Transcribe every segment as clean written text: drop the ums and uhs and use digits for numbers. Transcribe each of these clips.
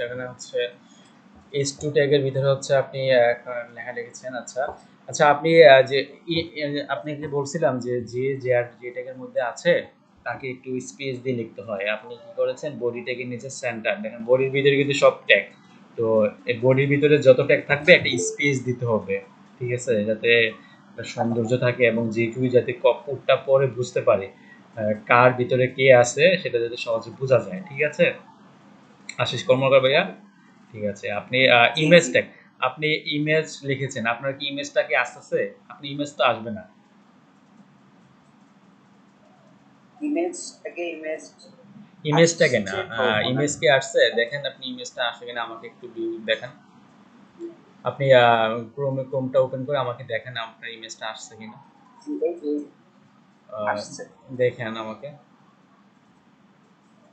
এখানে হচ্ছে S2 ট্যাগের ভিতরে হচ্ছে আপনি লেখা লিখেছেন। আচ্ছা আচ্ছা, আপনি যে আপনি যে বলছিলাম যে ট্যাগের মধ্যে আছে তাকে একটু স্পেস দিয়ে লিখতে হয়। আপনি কি করেছেন, বডি ট্যাগের নিচে সেন্টার দেখেন, বডির ভিতরে কিন্তু সব ট্যাগ, তো এই বডির ভিতরে যত ট্যাগ থাকবে একটা স্পেস দিতে হবে, ঠিক আছে, যাতে একটা সৌন্দর্য থাকে এবং যে কেউ যাতে কোডটা পরে বুঝতে পারে কার ভিতরে কে আছে সেটা যাতে সহজে বোঝা যায়, ঠিক আছে। আশিস কর্মকার ভাইয়া, ঠিক আছে। আপনি ইমেজ ট্যাগ, আপনি ইমেজ লিখেছেন, আপনার কি ইমেজটা কি আসতেছে? আপনি ইমেজ তো আসবে না। ইমেজটা কেন, ইমেজ কি আসছে দেখেন, আপনি ইমেজটা আসে কিনা আমাকে একটু দেখান। আপনি ক্রোমটা ওপেন করে আমাকে দেখেন আপনার ইমেজটা আসছে কিনা। দেখেন আমাকে,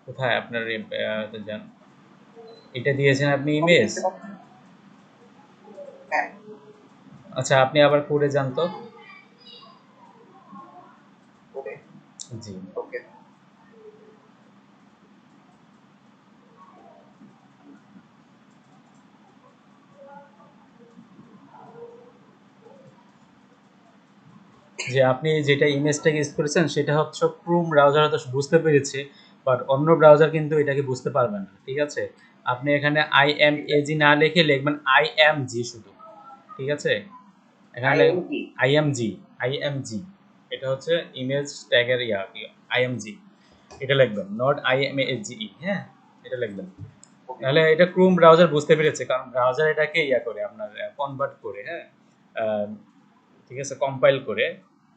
কোথায় আপনার যান, এটা দিয়েছেন আপনি ইমেজ। আচ্ছা, আপনি আবার কোডে যান তো। জি, যে আপনি যেটা ইমেজটাকে ইউজ করেছেন সেটা হচ্ছে ক্রোম ব্রাউজার, হয়তো বুঝতে পেরেছে, বাট অন্য ব্রাউজার কিন্তু এটাকে বুঝতে পারবে না, ঠিক আছে। আপনি এখানে IMAG না লিখে লিখবেন IMG শুধু, ঠিক আছে। এখানে IMG, IMG, এটা হচ্ছে ইমেজ ট্যাগের IMG, এটা লিখবেন, নট IMAGE, হ্যাঁ, এটা লিখবেন। তাহলে এটা ক্রোম ব্রাউজার বুঝতে পেরেছে, কারণ ব্রাউজার এটাকে করে আপনার কনভার্ট করে, হ্যাঁ, ঠিক আছে, কম্পাইল করে।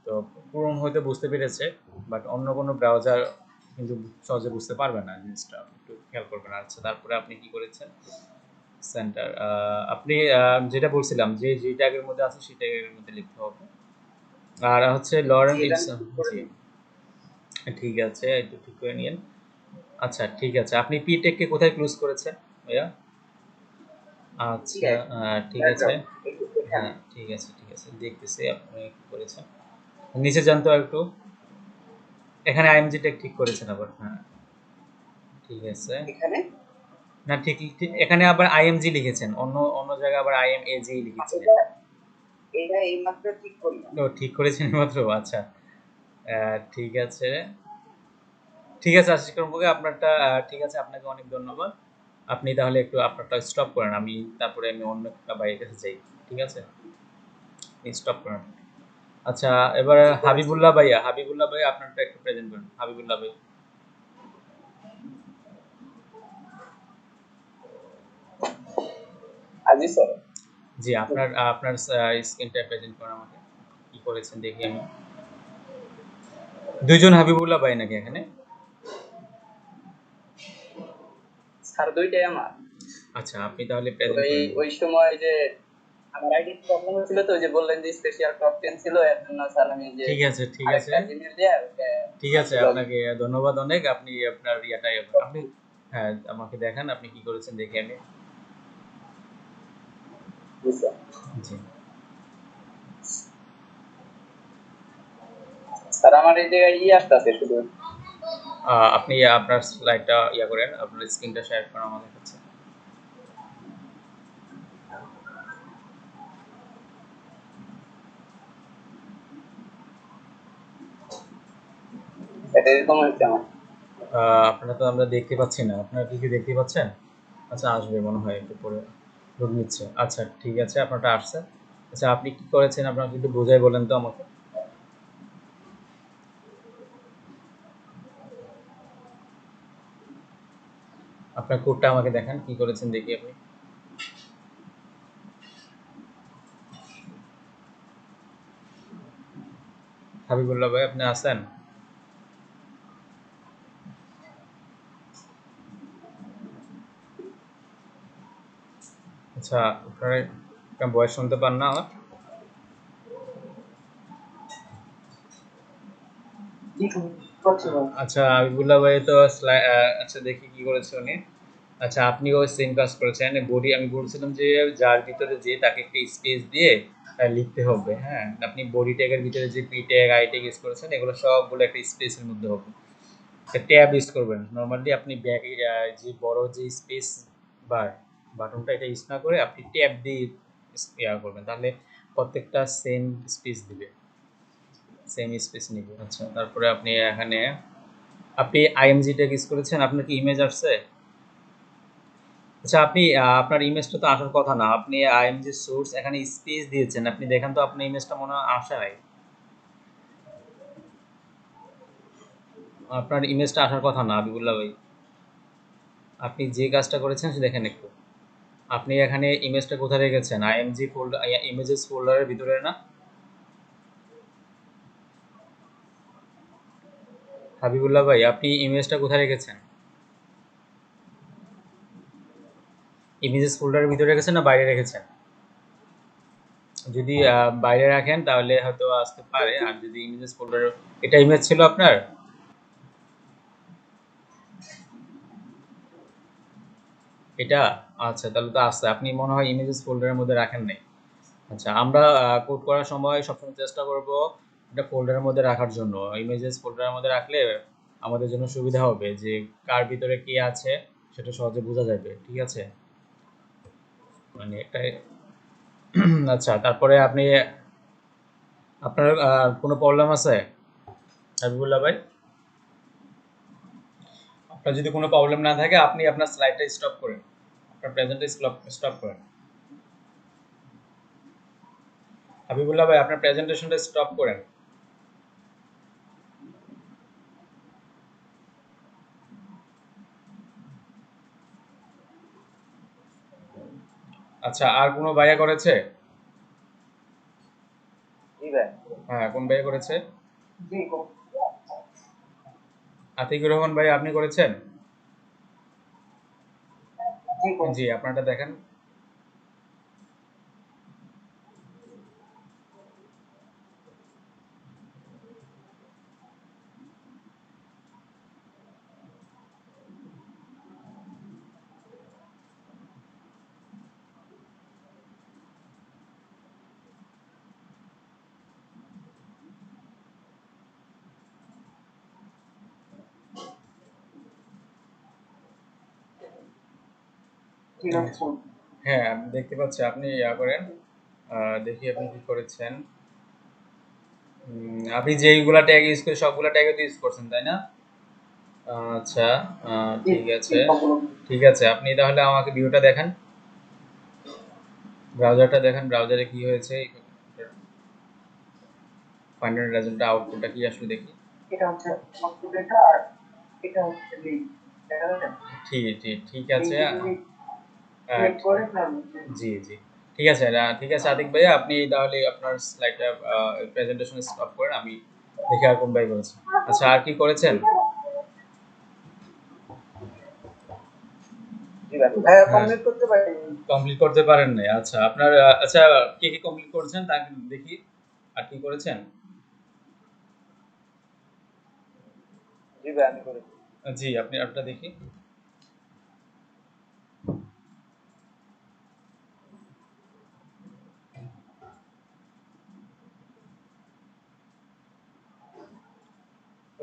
তো ক্রোম হয়তো বুঝতে পেরেছে, বাট অন্য কোনো ব্রাউজার কিন্তু সহজে বুঝতে পারবে না জিনিসটা, একটু খেয়াল করবেন। আচ্ছা, তারপরে আপনি কি করেছেন, সেন্টার, আপনি যেটা বলছিলাম যে ট্যাগের মধ্যে আছে সেই ট্যাগের মধ্যে লিখতে হবে। আর হচ্ছে লরেন ইপসন, জি, ঠিক আছে, একটু ঠিক করে নিন। আচ্ছা, ঠিক আছে, আপনি পি টেককে কোথায় ক্লোজ করেছেন ভাইয়া? আচ্ছা, ঠিক আছে, হ্যাঁ, ঠিক আছে, ঠিক আছে, দেখতেছি আপনি কি করেছেন। নিচে যান তো একটু, এখানে আইএমজি ট্যাগ ঠিক করেছেন আবার, হ্যাঁ, ঠিক আছে। না, ঠিক ঠিক, এখানে আবার আইএমজি লিখেছেন, অন্য অন্য জায়গায় আবার IMAG লিখেছিলেন। ও, ঠিক করেছেন মাত্র, আচ্ছা, ঠিক আছে, ঠিক আছে, আশিস কর্মকে আপনারটা ঠিক আছে, আপনাকে অনেক ধন্যবাদ। আপনি তাহলে একটু আপনারটা স্টপ করেন, তারপরে আমি অন্য একটা বাইরের কাছে যাই, ঠিক আছে, স্টপ করেন। আচ্ছা, এবার হাবিবুল্লাহ ভাই আপনারটা একটু প্রেজেন্ট করেন, হাবিবুল্লাহ ভাই। জি, আপনার আপনার স্ক্রিনটা প্রেজেন্ট করেন আমাকে, কি করেছেন দেখি আমি। দুইজন হাবিবুল্লাহ ভাই নাকি এখানে? আচ্ছা, আপনি তাহলে প্রেজেন্ট করেন। ওই সময় যে আমার আইডি প্রবলেম হচ্ছিল, তো যে বললেন যে স্পেশাল টপ 10 ছিল, এর জন্য স্যার আমি যে ঠিক আছে, ঠিক আছে, জিমেল দিয়ে ঠিক আছে, আপনাকে ধন্যবাদ অনেক। আপনি আপনার ইয়াটাই আপনি, হ্যাঁ, আমাকে দেখান আপনি কি করেছেন দেখি আমি। জি, স্যার আমার এই জায়গায় আসতেছে শুধু। আপনি আপনার স্লাইডটা করেন, আপনার স্ক্রিনটা শেয়ার করেন আমাদের কাছে। এটা এরকম হচ্ছে আমার। আপনারা তো আমরা দেখতে পাচ্ছি না, আপনারা কি দেখতে পাচ্ছেন? আচ্ছা, আসবে মনে হয় একটু পরে, লোক নিচ্ছে। আচ্ছা, ঠিক আছে, আপনারটা আসছে। আচ্ছা, আপনি কি করেছেন আপনাকে একটু বোঝাই বলেন তো আমাকে। আপনার কোডটা আমাকে দেখান, কি করেছেন দেখি আপনি। হাবিবুল্লাহ ভাই, আপনি আছেন? আচ্ছা, আপনার বয়স শুনতে পান না আমার? আচ্ছা, হাবিবুল্লাহ ভাই তো আচ্ছা, দেখি কি করেছে উনি। আচ্ছা, আপনিও সেম কাজ করেছেন, বডি আমি বলছিলাম যে যার ভিতরে যে তাকে একটা স্পেস দিয়ে লিখতে হবে, হ্যাঁ। আপনি বডি ট্যাগের ভিতরে যে P tag I tag use করেছেন এগুলো সবগুলো একটা স্পেসের মধ্যে হবে, ট্যাব ইউজ করবেন। নর্মালি আপনি ব্যাকে যে বড় যে স্পেস বার বাটনটা এটা ইউজ না করে আপনি ট্যাব দিয়ে ইয়া করবেন, তাহলে প্রত্যেকটা সেম স্পেস দিবে, সেম স্পেস নিবে। আচ্ছা, তারপরে আপনি এখানে আপনি আইএমজি ট্যাগ ইউজ করেছেন, আপনার কি ইমেজ আসছে? আচ্ছা, আপনি আপনার ইমেজটা তো আসার কথা না, আপনি আইএমজি সোর্স এখানে স্পেস দিয়েছেন, আপনি দেখেন তো আপনার ইমেজটা মনে হয় আসে নাই, আপনার ইমেজটা আসার কথা না হাবিবুল্লাহ ভাই। আপনি যে কাজটা করেছেন সে দেখেন একটু, আপনি এখানে ইমেজটা কোথায় রেখেছেন? আইএমজি ফোল্ডার, ইমেজেস ফোল্ডারের ভিতরে না হাবিবুল্লাহ ভাই? আপনি ইমেজটা কোথায় রেখেছেন? ইমেজেস ফোল্ডারের ভিতরে রেখেছেন না বাইরে রেখেছেন? যদি বাইরে রাখেন তাহলে হয়তো আসতে পারে, আর যদি ইমেজেস ফোল্ডার, এটা ইমেজ ছিল আপনার? এটা আচ্ছা, তাহলে তো আছে, আপনি মনে হয় ইমেজেস ফোল্ডারের মধ্যে রাখেন নাই। আচ্ছা, আমরা কোড করার সময় সবসময় চেষ্টা করব এটা ফোল্ডারের মধ্যে রাখার জন্য। ইমেজেস ফোল্ডারের মধ্যে রাখলে আমাদের জন্য সুবিধা হবে যে কার ভিতরে কি আছে সেটা সহজে বোঝা যাবে, ঠিক আছে? মানে এটাই। আচ্ছা, তারপরে আপনি আপনার কোনো প্রবলেম আছে হাবিবুল্লাহ ভাই? আপনার যদি কোনো প্রবলেম না থাকে আপনি আপনার স্লাইডটা স্টপ করেন, আপনার প্রেজেন্টটা স্টপ করেন। হাবিবুল্লাহ ভাই, আপনার প্রেজেন্টেশনটা স্টপ করেন। আচ্ছা, আর কোনো ভাইয়া করেছে? জি ভাই। হ্যাঁ, কোন ভাইয়া করেছে? জি আতিকুর রহমান ভাই, আপনি করেছেন? জি জি, আপনারটা দেখেন। হ্যাঁ, আমি দেখতে পাচ্ছি, আপনি ইয়া করেন, দেখি আপনি কি করেছেন। আপনি যেইগুলা ট্যাগ ইউজ করে সবগুলা ট্যাগে তো ইউজ করছেন, তাই না? আচ্ছা, ঠিক আছে, ঠিক আছে, আপনি তাহলে আমাকে ভিউটা দেখান, ব্রাউজারটা দেখান, ব্রাউজারে কি হয়েছে, ফাইনাল রেজাল্টটা, আউটপুটটা কি আসলে দেখি। এটা হচ্ছে কম্পিউটারটা, আর এটা হচ্ছে লিঙ্ক, দেখা যাচ্ছে? ঠিক ঠিক ঠিক আছে। লিঙ্কে তুমি আহ, ক্লিক করে তারপর জি জি, ঠিক আছে, ঠিক আছে আতিক ভাইয়া, আপনি তাহলে আপনার স্লাইডটা প্রেজেন্টেশন স্টপ করেন, আমি দেখি আর কোন ভাই করেছে। আচ্ছা, আর কি করেছেন? জি ভাই, হ্যাঁ হ্যাঁ, কমপ্লিট করতে পারি। কমপ্লিট করতে পারেন নাই? আচ্ছা, আপনার আচ্ছা, কে কে কমপ্লিট করেছেন তা দেখি, আর কি করেছেন? জি ভাই আমি করেছি। জি, আপনি আপনারটা দেখি।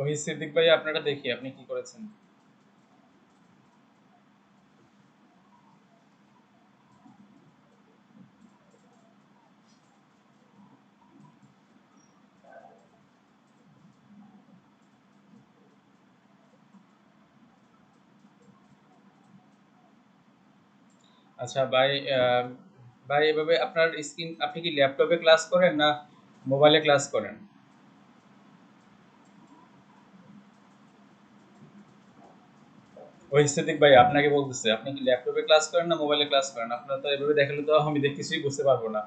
ওই সিদ্দিক ভাই, আপনারটা দেখি আপনি কি করেছেন। আচ্ছা ভাই, ভাই এভাবে আপনার স্ক্রিন, আপনি কি ল্যাপটপে ক্লাস করেন না মোবাইলে ক্লাস করেন? ওই সিদ্দিক ভাই আপনাকে বলতেছে, আপনি কি ল্যাপটপে ক্লাস করেন না মোবাইলে ক্লাস করেন? আপনার তো এভাবে দেখালে তো আমি কিছুই বুঝতে পারবো না।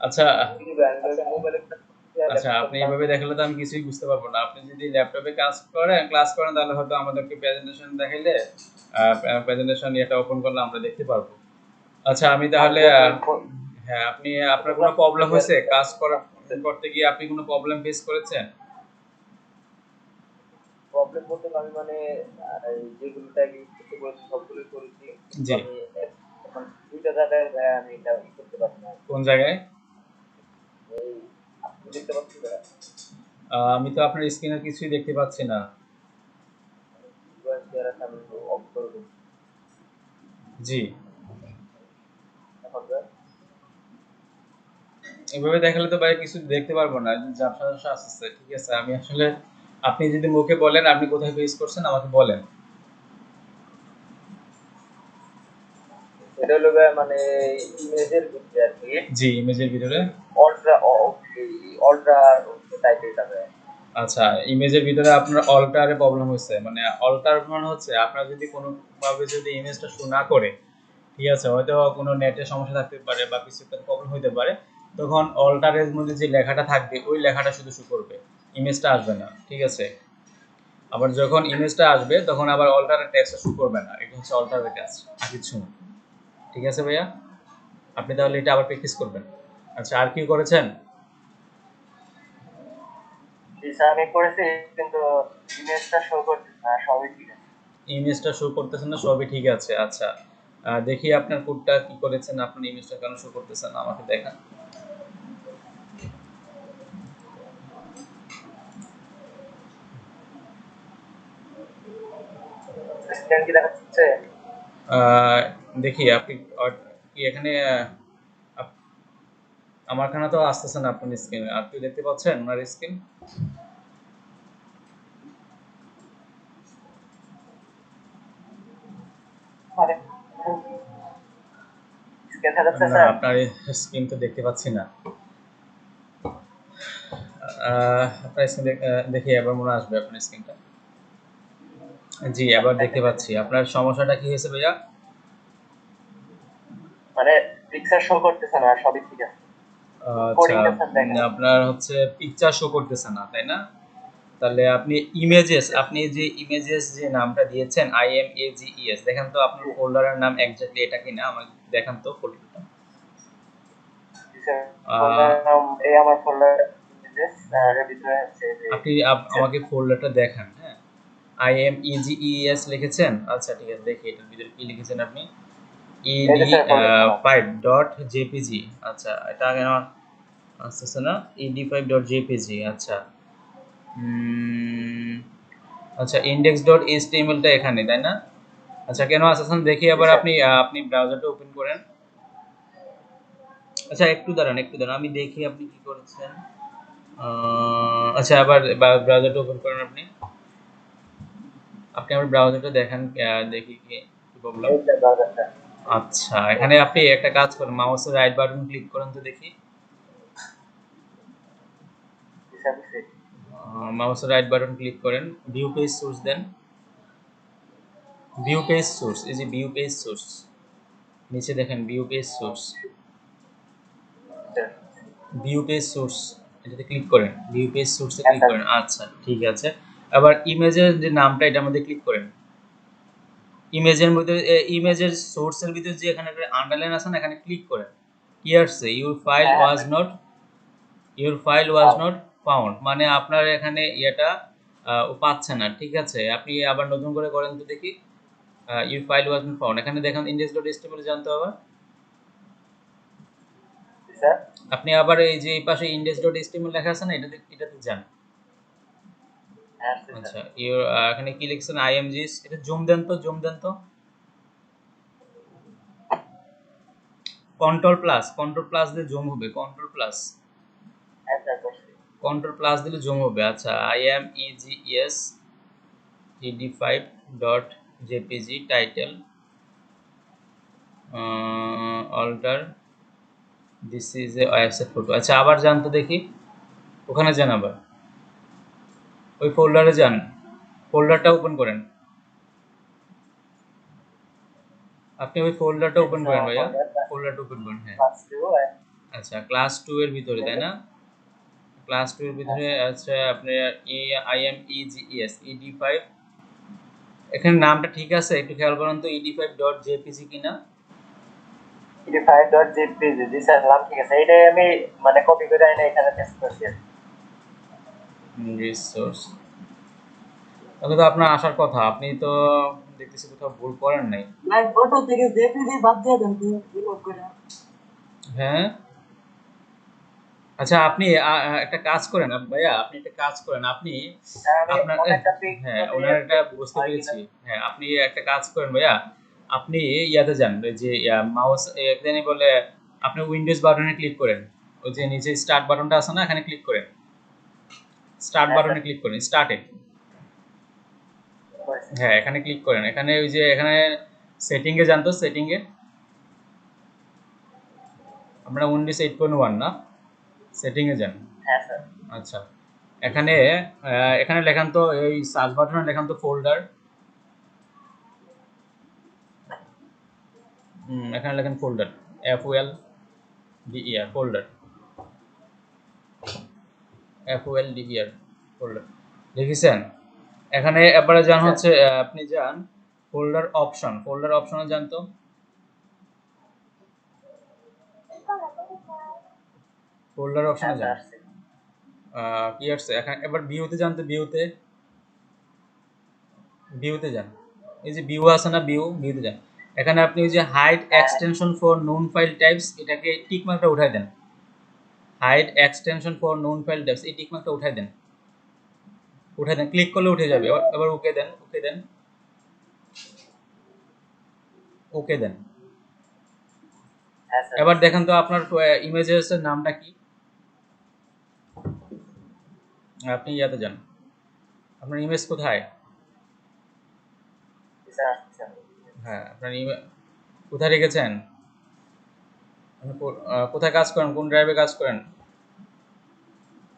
আচ্ছা, জি ভাই আমি মোবাইলে ক্লাস করছি আর আচ্ছা, ল্যাপটপে আপনি ক্লাস এভাবে করছি। দেখালে তো আমি কিছুই বুঝতে পারবো না। আপনি যদি ল্যাপটপে ক্লাস করেন তাহলে হয়তো আমাদেরকে প্রেজেন্টেশন দেখাইলে প্রেজেন্টেশন এটা ওপেন করলে আমরা দেখতে পারবো। আচ্ছা, আমি আর তাহলে যখন হ্যাঁ, আপনি ছোট আপনার কোনো ক্লাস প্রবলেম হয়েছে কাজ করা করতেছি, করতে গিয়ে, আপনি কোনো প্রবলেম ফেস করেছেন? প্রবলেম বলতে আমি মানে যেগুলো ট্যাগ ইউজ করতে বলেছি সবগুলোই করেছি, কিন্তু জি, আমি এখন দুইটা জায়গায় আমি এটা করতে পারি না। কোন জায়গায়? এই আপনি দেখতে পাচ্ছেন ভাইয়া? আমি তো আপনার স্ক্রিনে কিছুই দেখতে পাচ্ছি না। শেয়ার আছে, আমি অফ করে দিচ্ছি। জি। এখন স্যার এভাবে দেখালে তো ভাই কিছু দেখতে পারবো না, ঝাপসা ঝাপসা আসছে। ঠিক আছে, আমি আসলে, আপনি যদি মুখে বলেন আপনি কোথায় ফেস করছেন আমাকে বলেন। এটা হলো ভাই মানে ইমেজের ভিতরে আর কি জি, ইমেজের ভিতরে। অল্ট্রা অল্ট্রা টাইপের যাবে। আচ্ছা, ইমেজের ভিতরে আপনার অল্টারে প্রবলেম হচ্ছে, মানে অল্টার মানে হচ্ছে আপনার যদি কোনো ভাবে যদি ইমেজটা শো না করে, ঠিক আছে, হয়তো কোনো নেটের সমস্যা থাকতে পারে বা কিছু একটা প্রবলেম হতে পারে, তখন অল্টারের মধ্যে যে লেখাটা থাকবে ওই লেখাটা শুধু শো করবে, ইমেজটা আসবে না। ঠিক আছে, আবার যখন ইমেজটা আসবে তখন আবার অল্টারের টেক্সটটা শো করবে না। এটা হচ্ছে অল্টারের কাজ, আর কিছু না। ঠিক আছে ভাইয়া, আপনি তাহলে এটা আবার প্র্যাকটিস করবেন। আচ্ছা, আর কি করেছেন? জি স্যার আমি করেছি কিন্তু ইমেজটা শো করতেছে না, সবই ঠিক আছে। ইমেজটা শো করতেছে না, সবই ঠিক আছে। আচ্ছা, দেখি আপনার কোডটা কি করেছেন, আপনার ইমেজটা কেন শো করতেছে না আমাকে দেখান। স্ক্যান কি দেখাচ্ছে? আহ, দেখি আপনি কি এখানে আপ- আমার খানা তো আসতেছে না আপনার স্ক্রিনে। আপনি দেখতে পাচ্ছেন ওনার স্ক্রিন? মানে স্ক্যান দেখাচ্ছে না, স্যার? আপনার স্ক্রিন তো দেখতে পাচ্ছি না। আপনার স্ক্রিন দেখি এবার মনে আসবে আপনার স্ক্রিনটা। জি, এবার দেখতে পাচ্ছি। আপনার সমস্যাটা কি হয়েছে ভাইয়া? মানে পিকচার শো করতেছে না, সবই ঠিক আছে। আচ্ছা, কোডিংটা স্যার দেখেন। আপনার হচ্ছে পিকচার শো করতেছে না, তাই না? তাহলে আপনি আপনি যে ইমেজেস যে নামটা দিয়েছেন IMAGES, দেখেন তো আপনার জি ফোল্ডারের নাম এক্স্যাক্টলি এটা কিনা আমাকে দেখান তো ফোল্ডারটা। জি স্যার, আহ, ফোল্ডার নাম এই আমার ফোল্ডার ইমেজেস এর ভিতরে আছে যে আপনি পিকচার। আমাকে ফোল্ডারটা দেখান। হ্যাঁ, IMEGES লিখেছেন? আচ্ছা ঠিক আছে, দেখি এটার ভিতরে কি লিখেছেন আপনি। এই যে স্যার ফোল্ডার ed5.jpg। আচ্ছা, এটা কেন আসতেছে না? ed5.jpg। আচ্ছা, উম, আচ্ছা, index.html টা এখানে, তাই না? আচ্ছা, কেন আসতেছে না দেখি। জি আবার স্যার। আপনি ব্রাউজারটা ওপেন করেন। আচ্ছা, একটু দাঁড়ান, একটু দাঁড়ান, আমি দেখি আপনি কি করেছেন। আচ্ছা, আবার ব্রাউজারটা ওপেন করেন আপনি। আপনি আমার ব্রাউজারটা দেখান, দেখি কি প্রবলেম। এই স্যার ব্রাউজারটা। আচ্ছা, এখানে আপনি একটা কাজ করেন, মাউসের রাইট বাটন ক্লিক করেন তো দেখি। জি স্যার বুঝছি। মাউসের রাইট বাটন ক্লিক করেন, ভিউ পেজ সোর্স দেন। ভিউ পেজ সোর্স, এই যে ভিউ পেজ সোর্স, নিচে দেখেন view page source. Sir view page source, এটাতে ক্লিক করেন, ভিউ পেজ সোর্সে হ্যাঁ ক্লিক স্যার। করেন। আচ্ছা ঠিক আছে, আবার ইমেজের যে নামটা এটার মধ্যে ক্লিক করেন। ইমেজের মধ্যে ইমেজের সোর্সের ভিতরে যে এখানে একটা আন্ডারলাইন আছে না, এখানে ক্লিক করেন। কি আসছে? হ্যাঁ হ্যাঁ স্যার। ইউর ফাইল ওয়াজ পাও। নট ফাউন্ড, মানে আপনার এখানে ইয়েটা ও পাচ্ছে না। ঠিক আছে, আপনি আবার নতুন করে করেন তো দেখি। Your file was not found, এখানে দেখেন index.html জানতে হবে। জি স্যার। আপনি আবার এই যে এই পাশে index.html লেখা আছে না, এটাতে যান। হ্যাঁ আসছে স্যার। আচ্ছা, ইউর এখানে কি লিখছেন? IMGs, এটা জুম দেন তো, জুম দেন তো। কন্ট্রোল প্লাস দিয়ে জুম হবে, কন্ট্রোল প্লাস। হ্যাঁ স্যার করছি। কন্ট্রোল প্লাস দিলে জুম হবে। আচ্ছা, IMEGES ed5.jpg title alter this is a website photo. আচ্ছা, আবার যান তো দেখি, ওখানে যান, আবার ওই ফোল্ডারে যান, ফোল্ডারটা ওপেন করেন। আপনি ওই ফোল্ডারটা এই যে ওপেন স্যার করেন আমার ভাইয়া, ফোল্ডার ফোল্ডারটা ওপেন করেন। হ্যাঁ, ক্লাস 2 আচ্ছা, ক্লাস 2 এর ভিতরে, তাই না? ক্লাস 2 এর হ্যাঁ ভিতরে, স্যার। আচ্ছা, আপনার IMEGES ed5, এখানে নামটা ঠিক আছে? একটু খেয়াল করেন তো, ed5.jpg কিনা। ed5.jpg জি স্যার নাম ঠিক আছে। এইটাই আমি মানে কপি করে এনে এখানে পেস্ট করছি আর কি। রিসোর্স, তাহলে তো আপনার আসার কথা, আপনি তো দেখতেছি কোথাও ভুল করেন নাই। না ওটা থেকে জেপিজি বাদ দিয়ে দেন তো রিমুভ করে। হ্যাঁ, আচ্ছা, আপনি একটা কাজ করেন ভাইয়া, আপনি একটা কাজ করেন, আপনি স্যার আমি আপনার অনেকটা পিক হ্যাঁ, যদি ওনার একটা দেখি বুঝতে হয় কিনা। পেরেছি। হ্যাঁ, আপনি একটা কাজ করেন ভাইয়া, আপনি ইয়াতে যান, ওই যে মাউস এখানে বলে আপনি উইন্ডোজ বাটনে ক্লিক করেন, ওই যে নিচে স্টার্ট বাটনটা আছে না, এখানে ক্লিক করেন, স্টার্ট হ্যাঁ স্যার বাটনে ক্লিক করেন, স্টার্টে। করেছি। হ্যাঁ এখানে ক্লিক করেন, এখানে ওই যে এখানে সেটিংয়ে যান, তো সেটিংয়ে আমরা উইন্ডোজ 8.1 না, সেটিংয়ে যান। হ্যাঁ স্যার আচ্ছা, এখানে এখানে লেখান তো, এই সার্চ বাটনে লেখান তো ফোল্ডার। এখানে লেখেন folder, FOLDER, folder, FOLDER, folder লিখেছেন। এখানে এবারে জি যান স্যার হচ্ছে আপনি যান ফোল্ডার অপশনে যান তো, ফোল্ডার হ্যাঁ অপশনে স্যার যান। আসছি কি আসছে এখানে, এবার ভিউতে যান তো, ভিউতে যান, এই যে ভিউ আছে না, ভিউতে যান। এখানে আপনি ওই যে হাইড হ্যাঁ হ্যাঁ extension for known file types, এটাকে টিক মার্কটা উঠাই দেন। Hide extension for known file types, এই টিক মার্কটা উঠাই দেন, ক্লিক করলে উঠে যাবে। এবার ওকে দেন, ওকে দেন। হ্যাঁ স্যার এবার দিচ্ছি দেখেন তো আপনার ইমেজের নামটা কি, আপনি ইয়াতে যান, আপনার ইমেজ কোথায়? জি স্যার আসছি স্যার হ্যাঁ আপনার ইমেজ কোথায় রেখেছেন, আপনি কোথায় কাজ করেন, কোন ড্রাইভে কাজ করেন?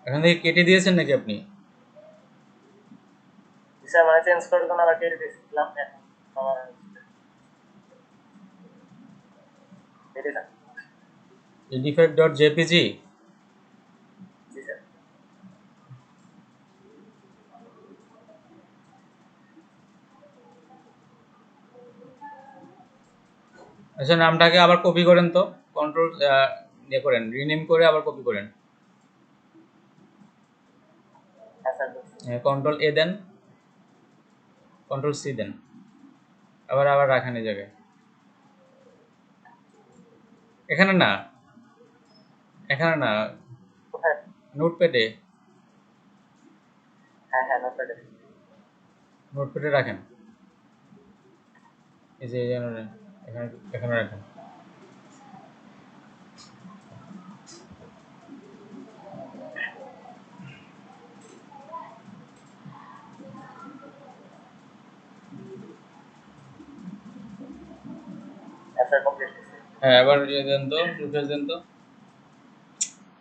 এখান থেকে কেটে দিয়েছেন নাকি আপনি? জি স্যার মানে চেঞ্জ করার জন্য আবার কেটে দিয়েছিলাম এখন আমার কেটে যান edifect.jpg। জি স্যার আচ্ছা, নামটাকে আবার কপি করেন তো, কন্ট্রোল ইয়ে করেন, রিনেম করে আবার কপি করেন। হ্যাঁ স্যার দিচ্ছি কন্ট্রোল এ দেন, কন্ট্রোল সি দেন, আবার আবার রাখেন এই জায়গায়, এখানে না, এখানে না, কোথায় নোটপ্যাডে, হ্যাঁ হ্যাঁ নোটপ্যাডে নোটপ্যাডে রাখেন, এই যে এখানে, এখানে রাখেন। হ্যাঁ স্যার কমপ্লিট হ্যাঁ এবার ইয়ে দেন তো, রিফ্রেশ দেন তো।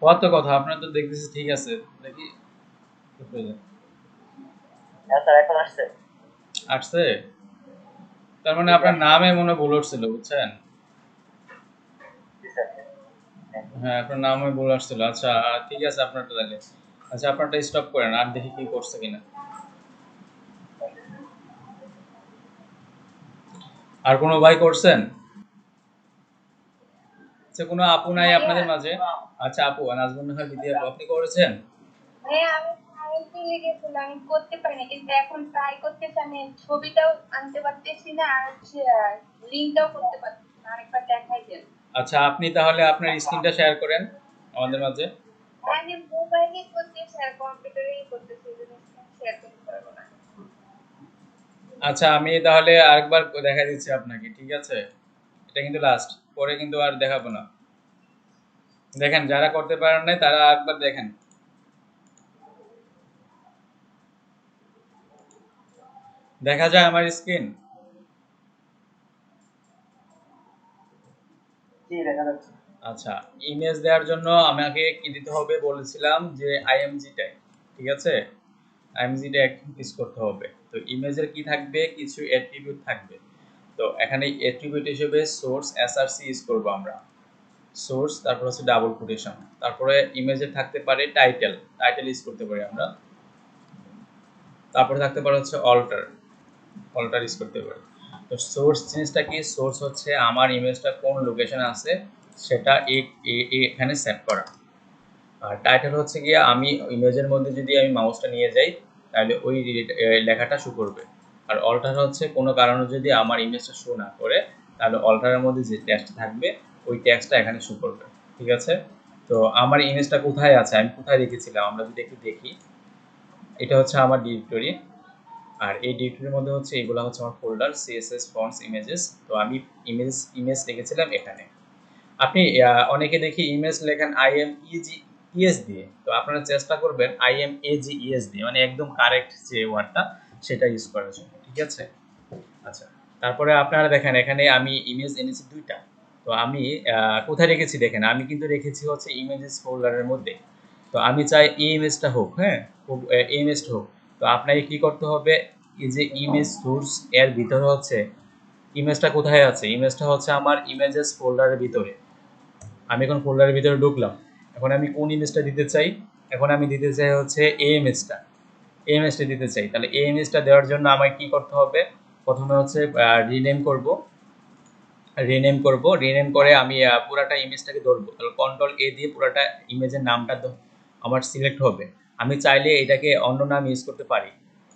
কত কথা আপনার তো দেখতেছি ঠিক আছে, দেখি রিফ্রেশ দেন। হ্যাঁ স্যার এখন আসছে আসছে, তার মানে জি জি আপনার আসছে নামে মনে ভুল উঠছিল, বুঝছেন? জি স্যার হ্যাঁ হ্যাঁ আপনার নামে ভুল আসছিল। আচ্ছা ঠিক আছে, আপনারটা তাহলে, আচ্ছা আপনারটা স্টপ করেন, আর দেখি কি করছে কিনা। আর কোনো ভাই করছেন? আচ্ছা কোনো আপু নাই ভাইয়া আপনাদের মাঝে? আচ্ছা আপু, নাজমুন নাহার বিদি আপু, আপনি করেছেন? ভাইয়া আমি ফাইল তুলে গেছিলাম, আমি করতে পারিনি, কিন্তু এখন ট্রাই করতেছি, আমি ছবিটাও আনতে পারতেছি না, আর লিঙ্কটাও করতে পারতেছি না, আরেকবার দেখাই দেন। আচ্ছা আপনি তাহলে আপনার স্ক্রিনটা শেয়ার করেন আমাদের মাঝে। আমি মোবাইলে করতেছি আর কম্পিউটারেই করতেছি, এই জন্য শেয়ার করতে পারবো না। আচ্ছা আমি তাহলে আরেকবার দেখা দিচ্ছি আপনাকে, ঠিক আছে? এটা কিন্তু লাস্ট, পরে কিন্তু আর দেখাবো না। দেখেন যারা করতে পারেন নাই তারা একবার দেখেন, দেখা যায় আমার স্ক্রিন। জি দেখা যাচ্ছে আচ্ছা, ইমেজ দেওয়ার জন্য আমাকে কি দিতে হবে বলেছিলাম, যে আইএমজি ট্যাগ, ঠিক আছে? আইএমজি ট্যাগ ইউজ করতে হবে। তো ইমেজের কি থাকবে, কিছু অ্যাট্রিবিউট থাকবে। তো এখানে অ্যাট্রিবিউট হিসেবে সোর্স এসআরসি ইউজ করব আমরা, সোর্স, তারপর হচ্ছে ডাবল কোটেশন, তারপরে ইমেজে থাকতে পারে টাইটেল ইউজ করতে পারি আমরা, তারপরে থাকতে পারে হচ্ছে অল্টার ইউজ করতে পারি। তো সোর্স জিনিসটা কি, সোর্স হচ্ছে আমার ইমেজটা কোন লোকেশনে আছে সেটা এখানে সেট করা। আর টাইটেল হচ্ছে গিয়ে আমি ইমেজের মধ্যে যদি আমি মাউসটা নিয়ে যাই তাহলে ওই লেখাটা শো করবে। আর অল্টার হচ্ছে কোনো কারণে যদি আমার ইমেজটা শো না করে তাহলে অল্টারের মধ্যে যে টেক্সট থাকবে ওই টেক্সটটা এখানে শো করবে, ঠিক আছে? তো আমার ইমেজটা কোথায় আছে, আমি কোথায় রেখেছিলাম, আমরা যদি একটু দেখি, এটা হচ্ছে আমার ডিরেক্টরি, আর এই ডিরেক্টরির মধ্যে হচ্ছে এগুলো হচ্ছে আমার ফোল্ডার সিএসএস ফন্টস ইমেজেস। তো আমি ইমেজ লিখেছিলাম এখানে। আপনি অনেকে দেখি ইমেজ লেখেন IMEGES দিয়ে, তো আপনারা চেষ্টা করবেন IMAGES দিয়ে, মানে একদম কারেক্ট যে ওয়ার্ডটা সেটা ইউজ করার জন্য, ঠিক আছে। আচ্ছা, তারপরে আপনারা দেখেন এখানে আমি ইমেজ এনেছি দুইটা। তো আমি কোথায় রেখেছি দেখেন, আমি কিন্তু রেখেছি হচ্ছে ইমেজেস ফোল্ডারের মধ্যে। তো আমি চাই এই ইমেজটা হোক, হ্যাঁ, খুব এই ইমেজটা হোক। তো আপনাকে কি করতে হবে, এই যে ইমেজ সোর্স এর ভিতরে হচ্ছে ইমেজটা কোথায় আছে, ইমেজটা হচ্ছে আমার ইমেজেস ফোল্ডারের ভিতরে। আমি এখন ফোল্ডারের ভিতরে ঢুকলাম। এখন আমি কোন ইমেজটা দিতে চাই, এখন আমি দিতে চাই হচ্ছে এই ইমেজটা দিতে চাই। তাহলে এই ইমেজটা দেওয়ার জন্য আমাকে কি করতে হবে, প্রথমে হচ্ছে রিনেম করে আমি পুরাটা ইমেজটাকে ধরবো। তাহলে কন্ট্রোল এ দিয়ে পুরাটা ইমেজের নামটা আমার সিলেক্ট হবে। আমি চাইলে এটাকে অন্য নাম ইউজ করতে পারি,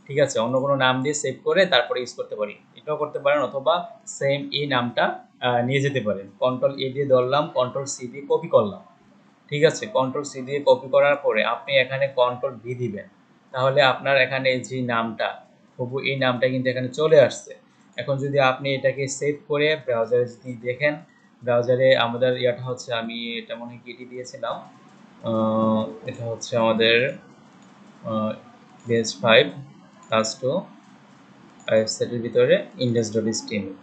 ঠিক আছে, অন্য কোনো নাম দিয়ে সেভ করে তারপরে ইউজ করতে পারি, এটাও করতে পারেন, অথবা সেম এই নামটা নিয়ে যেতে পারেন। কন্ট্রোল এ দিয়ে ধরলাম, কন্ট্রোল সি দিয়ে কপি করলাম, ঠিক আছে। কন্ট্রোল সি দিয়ে কপি করার পরে আপনি এখানে কন্ট্রোল ভি দিবেন, তাহলে আপনার এখানে যে নামটা তবু এই নামটা কিন্তু এখানে চলে আসছে। এখন যদি আপনি এটাকে সেভ করে ব্রাউজারে যদি দেখেন, ব্রাউজারে আমাদের ইয়াটা হচ্ছে, আমি এটা মনে হয় কেটে দিয়েছিলাম, এটা হচ্ছে আমাদের বেস 5 ক্লাস 2 ওয়েবসাইটের ভিতরে index.html।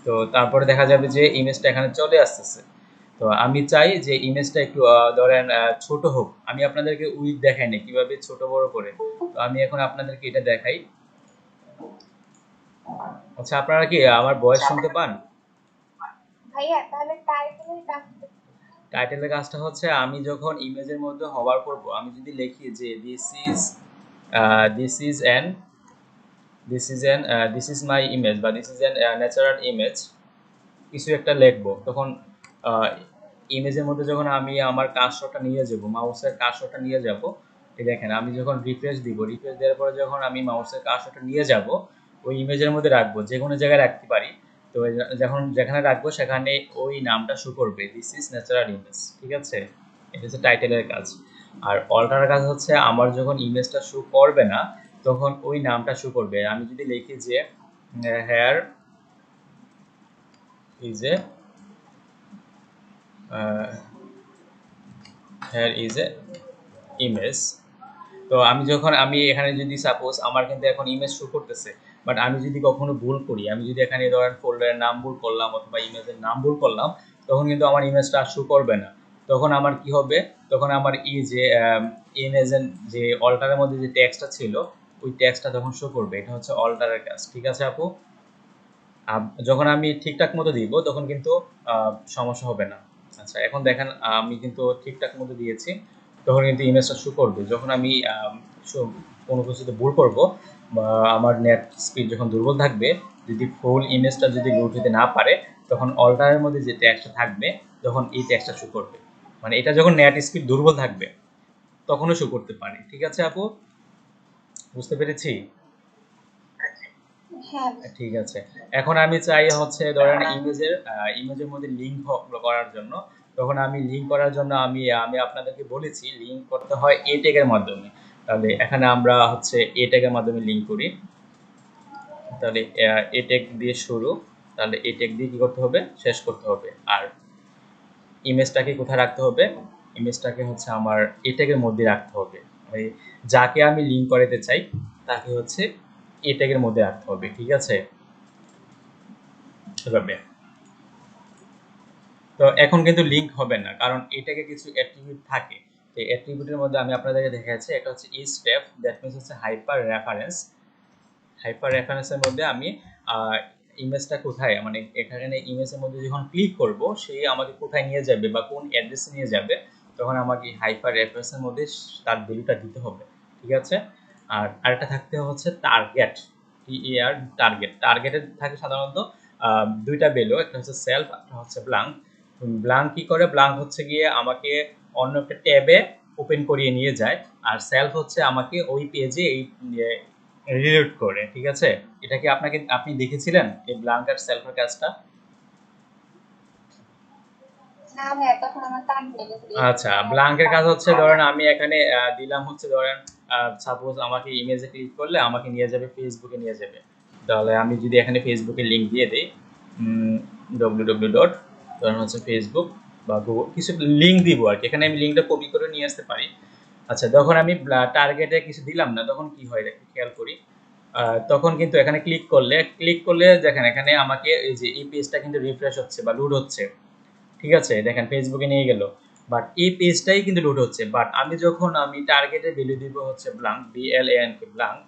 তো তারপরে দেখা যাবে যে ইমেজটা এখানে চলে আসতেছে। তো আমি চাই যে ইমেজটা একটু ধরেন ছোট হোক। আমি আপনাদেরকে উইথ দেখাই না কিভাবে ছোট বড় করে, তো আমি এখন আপনাদেরকে এটা দেখাই। আচ্ছা, আপনারা কি আমার ভয়েস শুনতে পান? ভাইয়া তাহলে টাইটেলের কাজ টাইটেলের কাজটা হচ্ছে আমি যখন ইমেজের মধ্যে হভার করব, আমি যদি লিখি যে this is an this is my image বা this is an natural image, কিছু একটা লিখবো, তখন ইমেজের মধ্যে যখন আমি আমার কার্সরটা নিয়ে যাব, মাউসের কার্সরটা নিয়ে যাব, এই দেখেন আমি যখন রিফ্রেশ দিব, রিফ্রেশ দেওয়ার পরে যখন আমি মাউসের কার্সরটা নিয়ে যাব ওই ইমেজের মধ্যে রাখবো, যে কোনো জায়গায় রাখতে পারি। তো যখন যেখানে রাখবো সেখানে ওই নামটা শো করবে, দিস ইজ ন্যাচারাল ইমেজ, ঠিক আছে। এটা হচ্ছে টাইটেলের কাজ। আর অল্টার কাজ হচ্ছে আমার যখন ইমেজটা শো করবে না তখন ওই নামটা শো করবে। আমি যদি লিখি যে hair is a hair is a image, তো আমি এখানে যদি সাপোজ আমার কিন্তু এখন ইমেজ শো করতেছে, বাট আমি যদি কখনো ভুল করি, আমি যদি এখানে ধরেন ফোল্ডারের নাম ভুল করলাম অথবা ইমেজের নাম ভুল করলাম, তখন কিন্তু আমার ইমেজটা আর শো করবে না। তখন আমার কি হবে, তখন আমার এই যে ইমেজের যে অল্টারের মধ্যে যে টেক্সটটা ছিল ওই টেক্সটটা তখন শো করবে। এটা হচ্ছে অল্টারের কাজ, ঠিক আছে আপু। যখন আমি ঠিকঠাক মতো দিব তখন কিন্তু সমস্যা হবে না। আচ্ছা, এখন দেখেন আমি কিন্তু ঠিকঠাক মতো দিয়েছি, তখন কিন্তু ইমেজটা শো করবে। যখন আমি কোনো কিছুতে ভুল করব বা আমার নেট স্পিড যখন দুর্বল থাকবে, যদি ফুল ইমেজটা যদি লোড দিতে না পারে, তখন অল্টারের মধ্যে যে টেক্সটটা থাকবে তখন এই টেক্সটটা শো করবে। মানে এটা যখন নেট স্পিড দুর্বল থাকবে তখনও শো করতে পারে, ঠিক আছে আপু, বুঝতে পেরেছি? হ্যাঁ ঠিক আছে। এখন আমি চাই হচ্ছে ধরেন ইমেজের মধ্যে লিংক করার জন্য, তখন আমি লিংক করার জন্য আমি আপনাদেরকে বলেছি লিংক করতে হয় এ ট্যাগের মাধ্যমে। তাহলে এখানে আমরা হচ্ছে এ ট্যাগের মাধ্যমে লিংক করি। তাহলে এ ট্যাগ দিয়ে শুরু, তাহলে এ ট্যাগ দিয়ে কি করতে হবে, শেষ করতে হবে। আর ইমেজটাকে কোথায় রাখতে হবে, ইমেজটাকে হচ্ছে আমার এ ট্যাগের মধ্যে রাখতে হবে। মানে যাকে আমি লিংক করাতে চাই তাকে হচ্ছে এ ট্যাগের মধ্যে রাখতে হবে, ঠিক আছে, এভাবে। তো এখন কিন্তু লিংক হবে না, কারণ এটাকে কিছু অ্যাট্রিবিউট থাকে। এই অ্যাট্রিবিউটের মধ্যে আমি আপনাদেরকে দেখাচ্ছি, একটা হচ্ছে স্টেপ, দ্যাট মিনস হচ্ছে হাইপার রেফারেন্সের মধ্যে আমি ইমেজটা কোথায়, মানে এখানে ইমেজের মধ্যে যখন ক্লিক করব সেই আমাকে কোথায় নিয়ে যাবে বা কোন অ্যাড্রেসে নিয়ে যাবে, তখন আমাকে হাইপার রেফারেন্সের মধ্যে তার ভ্যালুটা দিতে হবে, ঠিক আছে। আর আরেকটা থাকতে হচ্ছে টার্গেট, টার্গেটের থাকে সাধারণত দুইটা ভ্যালু, একটা হচ্ছে সেলফ, একটা হচ্ছে ব্ল্যাঙ্ক। ব্ল্যাঙ্ক কি করে, ব্ল্যাঙ্ক হচ্ছে গিয়ে আমাকে অন্য একটা ট্যাবে ওপেন করিয়ে নিয়ে যায়, আর সেলফ হচ্ছে আমাকে ওই পেজে এই রিলোড করে, ঠিক আছে। এটা কি আপনি দেখেছিলেন এই ব্ল্যাঙ্ক আর সেলফের কাজটা? না ভাইয়া তখন আমার কাজ হয়ে গেছে আচ্ছা, ব্ল্যাঙ্কের কাজ হচ্ছে ধরেন আমি এখানে দিলাম হচ্ছে ধরেন সাপোজ আমাকে ইমেজে ক্লিক করলে আমাকে নিয়ে যাবে ফেসবুকে নিয়ে যাবে। তাহলে আমি যদি এখানে ফেসবুকের লিংক দিয়ে দেই www ডট ধরেন হচ্ছে ফেসবুক বা গুগল কিছু লিংক দিব আর কি। এখানে আমি লিংকটা কপি করে নিয়ে আসতে পারি। আচ্ছা, যখন আমি টার্গেটে কিছু দিলাম না তখন কি হয় এটা খেয়াল করি। তখন কিন্তু এখানে ক্লিক করলে দেখেন এখানে আমাকে এই যে এই পেজটা কিন্তু রিফ্রেশ হচ্ছে বা লোড হচ্ছে। ঠিক আছে, দেখেন ফেসবুকে নিয়ে গেল, বাট এই পেজটাই কিন্তু লোড হচ্ছে। বাট আমি টার্গেটের ভ্যালু দিব হচ্ছে ব্ল্যাঙ্ক BLANK ব্ল্যাঙ্ক,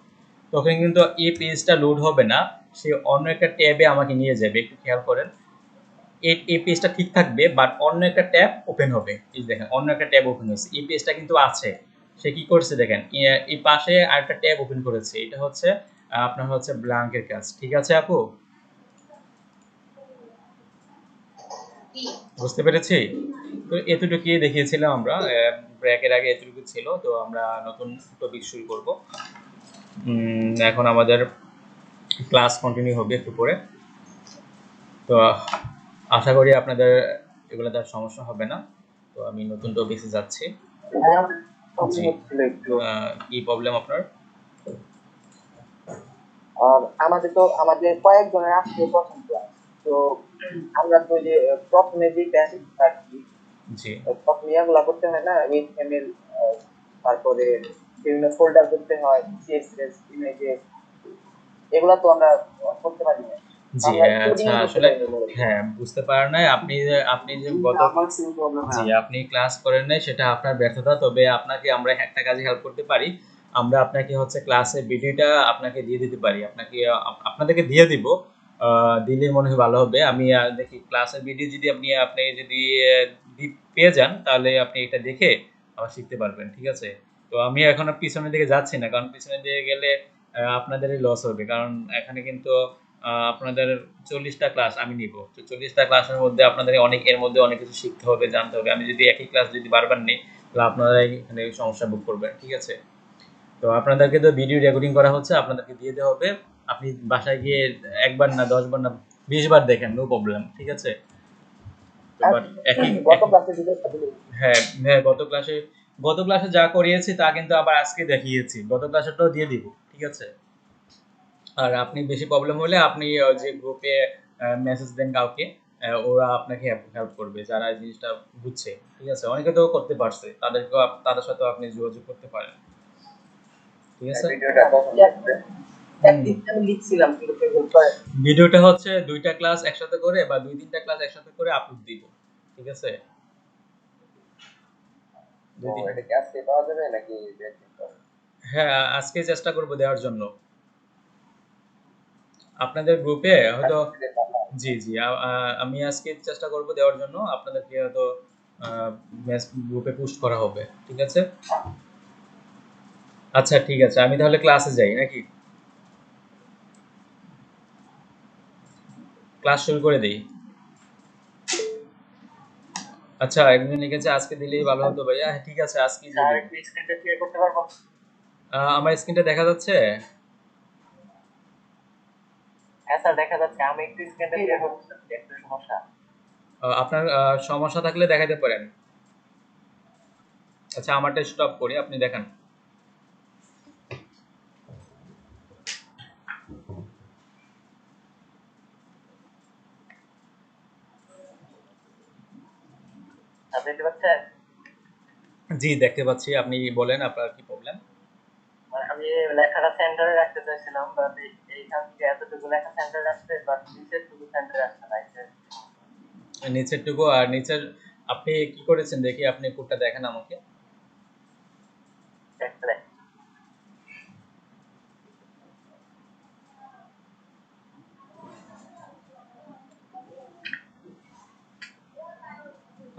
তখন কিন্তু এই পেজটা লোড হবে না, সে অন্য একটা ট্যাবে আমাকে নিয়ে যাবে। একটু খেয়াল করেন, এই পেজটা ঠিক থাকবে বাট অন্য একটা ট্যাব ওপেন হবে। এই দেখেন অন্য একটা ট্যাব ওপেন হয়েছে, এই পেজটা কিন্তু আছে। সে কি করছে দেখেন, এই পাশে আরেকটা ট্যাব ওপেন করেছে। এটা হচ্ছে আপনার হচ্ছে ব্ল্যাঙ্কের কাজ। ঠিক আছে আপু, বুঝতে পেরেছি? তো এতটুকুই দেখিয়েছিলাম আমরা, ব্রেকের আগে এতটুকু ছিল। তো আমরা নতুন টপিক শুরু করব। এখন আমাদের ক্লাস কন্টিনিউ হবে একটু পরে। তো আশা করি আপনাদের এগুলো তার সমস্যা হবে না। তো আমি নতুন টপিকে যাচ্ছি। জি, কি প্রবলেম আপনার? আর আমাদের কয়েকজনের আজকে প্রথম ক্লাস। তো আমরা তো যে প্রথমে যে বেসিক আর কি জি প্রথমে এগুলা করতে হয় না, HTML, তারপরে বিভিন্ন ফোল্ডার করতে হয়, CSS, ইমেজেস, এগুলা তো আমরা করতে পারি না। জি আমরা কোডিং আচ্ছা, করতে আসলে পারি না। হ্যাঁ বুঝতে পারেন নাই আপনি যে গত আমার সেম প্রবলেম জি হয়। আপনি ক্লাস করেন নাই সেটা আপনার ব্যর্থতা। তবে আপনাকে আমরা একটা কাজে হেল্প করতে পারি। আমরা আপনাকে হচ্ছে ক্লাসের ভিডিওটা আপনাকে দিয়ে দিতে পারি। আপনাদেরকে দিয়ে দিব। দিলে মনে হয় ভালো হবে। আমি দেখি ক্লাসের ভিডিও যদি আপনি পেয়ে যান তাহলে আপনি এটা দেখে আবার শিখতে পারবেন। ঠিক আছে? তো আমি এখন পিছনের দিকে যাচ্ছি না, কারণ পিছনের দিকে গেলে আপনাদেরই লস হবে। কারণ এখানে কিন্তু আপনাদের 40টা ক্লাস আমি নিব। তো 40টা ক্লাসের মধ্যে আপনাদের এর মধ্যে অনেক কিছু শিখতে হবে, জানতে হবে। আমি যদি একই ক্লাস যদি বারবার নিই তাহলে আপনারা এখানে সমস্যা ভোগ করবেন। ঠিক আছে? তো আপনাদেরকে তো ভিডিও রেকর্ডিং করা হচ্ছে, আপনাদেরকে দিয়ে দেওয়া হবে। আপনি বাসায় গিয়ে একবার না 10বার না 20বার দেখেন, নো প্রবলেম। ঠিক আছে? তো বাট একই গত একই ক্লাসে যেটা দিল, হ্যাঁ, হ্যাঁ, গত ক্লাসে যা করিয়েছি তা কিন্তু আবার আজকে দেখিয়েছি। গত ক্লাসেরটাও দিয়ে দিব। ঠিক আছে? আর আপনি বেশি প্রবলেম হলে আপনি যে গ্রুপে মেসেজ দেন কাউকে, ওরা আপনাকে হেল্প করবে যারা এই জিনিসটা বুঝছে। ঠিক আছে? অনেকে তো করতে পারছে, তাদের সাথেও আপনি যোগাযোগ করতে পারেন। ঠিক আছে? ভিডিওটা কখন আসবে? হুম। একদিন আমি লিখছিলাম কিন্তু ফেসবুক করে। ভিডিওটা হচ্ছে 2টা ক্লাস একসাথে করে বা 2-3টা ক্লাস একসাথে করে আপলোড দিব। ঠিক আছে? তো 2-3 এটা কি আজকে পাওয়া যাবে নাকি একদিন পরে? হ্যাঁ, আজকে চেষ্টা করব দেওয়ার জন্য। আপনাদের গ্রুপে হয়তো আজকে থেকে পাবো। জি, জি। আমি আজকে চেষ্টা করব দেওয়ার জন্য। আপনাদেরকে হয়তো আ গ্রুপে পোস্ট করা হবে। ঠিক আছে? আচ্ছা, ঠিক আছে। আমি তাহলে ক্লাসে যাই নাকি? ক্লাস শুরু করে দেই। আচ্ছা, একজন লিখেছে আজকে দিলেই ভালো হতো ভাইয়া। হ্যাঁ, ঠিক আছে, আজকেই দিয়ে স্যার দিব। একটু স্ক্রিনটা ক্লিয়ার করতে পারবো? আমার স্ক্রিনটা দেখা যাচ্ছে? হ্যাঁ স্যার দেখা যাচ্ছে, আমি একটু স্ক্রিনটা ক্লিয়ার করতে চাচ্ছি, একটু সমস্যা। আপনার সমস্যা থাকলে দেখাতে পারেন। আচ্ছা, আমারটা স্টপ করি, আপনি দেখান। আপনি দেখতে পাচ্ছেন? জি, দেখতে পাচ্ছি। আপনি বলেন আপনার কি প্রবলেম? মানে আমি লেখাটা সেন্টারে রাখতে চাইছিলাম, বাট এইখান থেকে এতটুকু লেখা সেন্টারে আসছে, বাট নিচের টুকু সেন্টারে আসছে না। নিচেরটুকু আর নিচের আপনি কি করেছেন দেখি, আপনি কোডটা দেখান আমাকে। দেখতে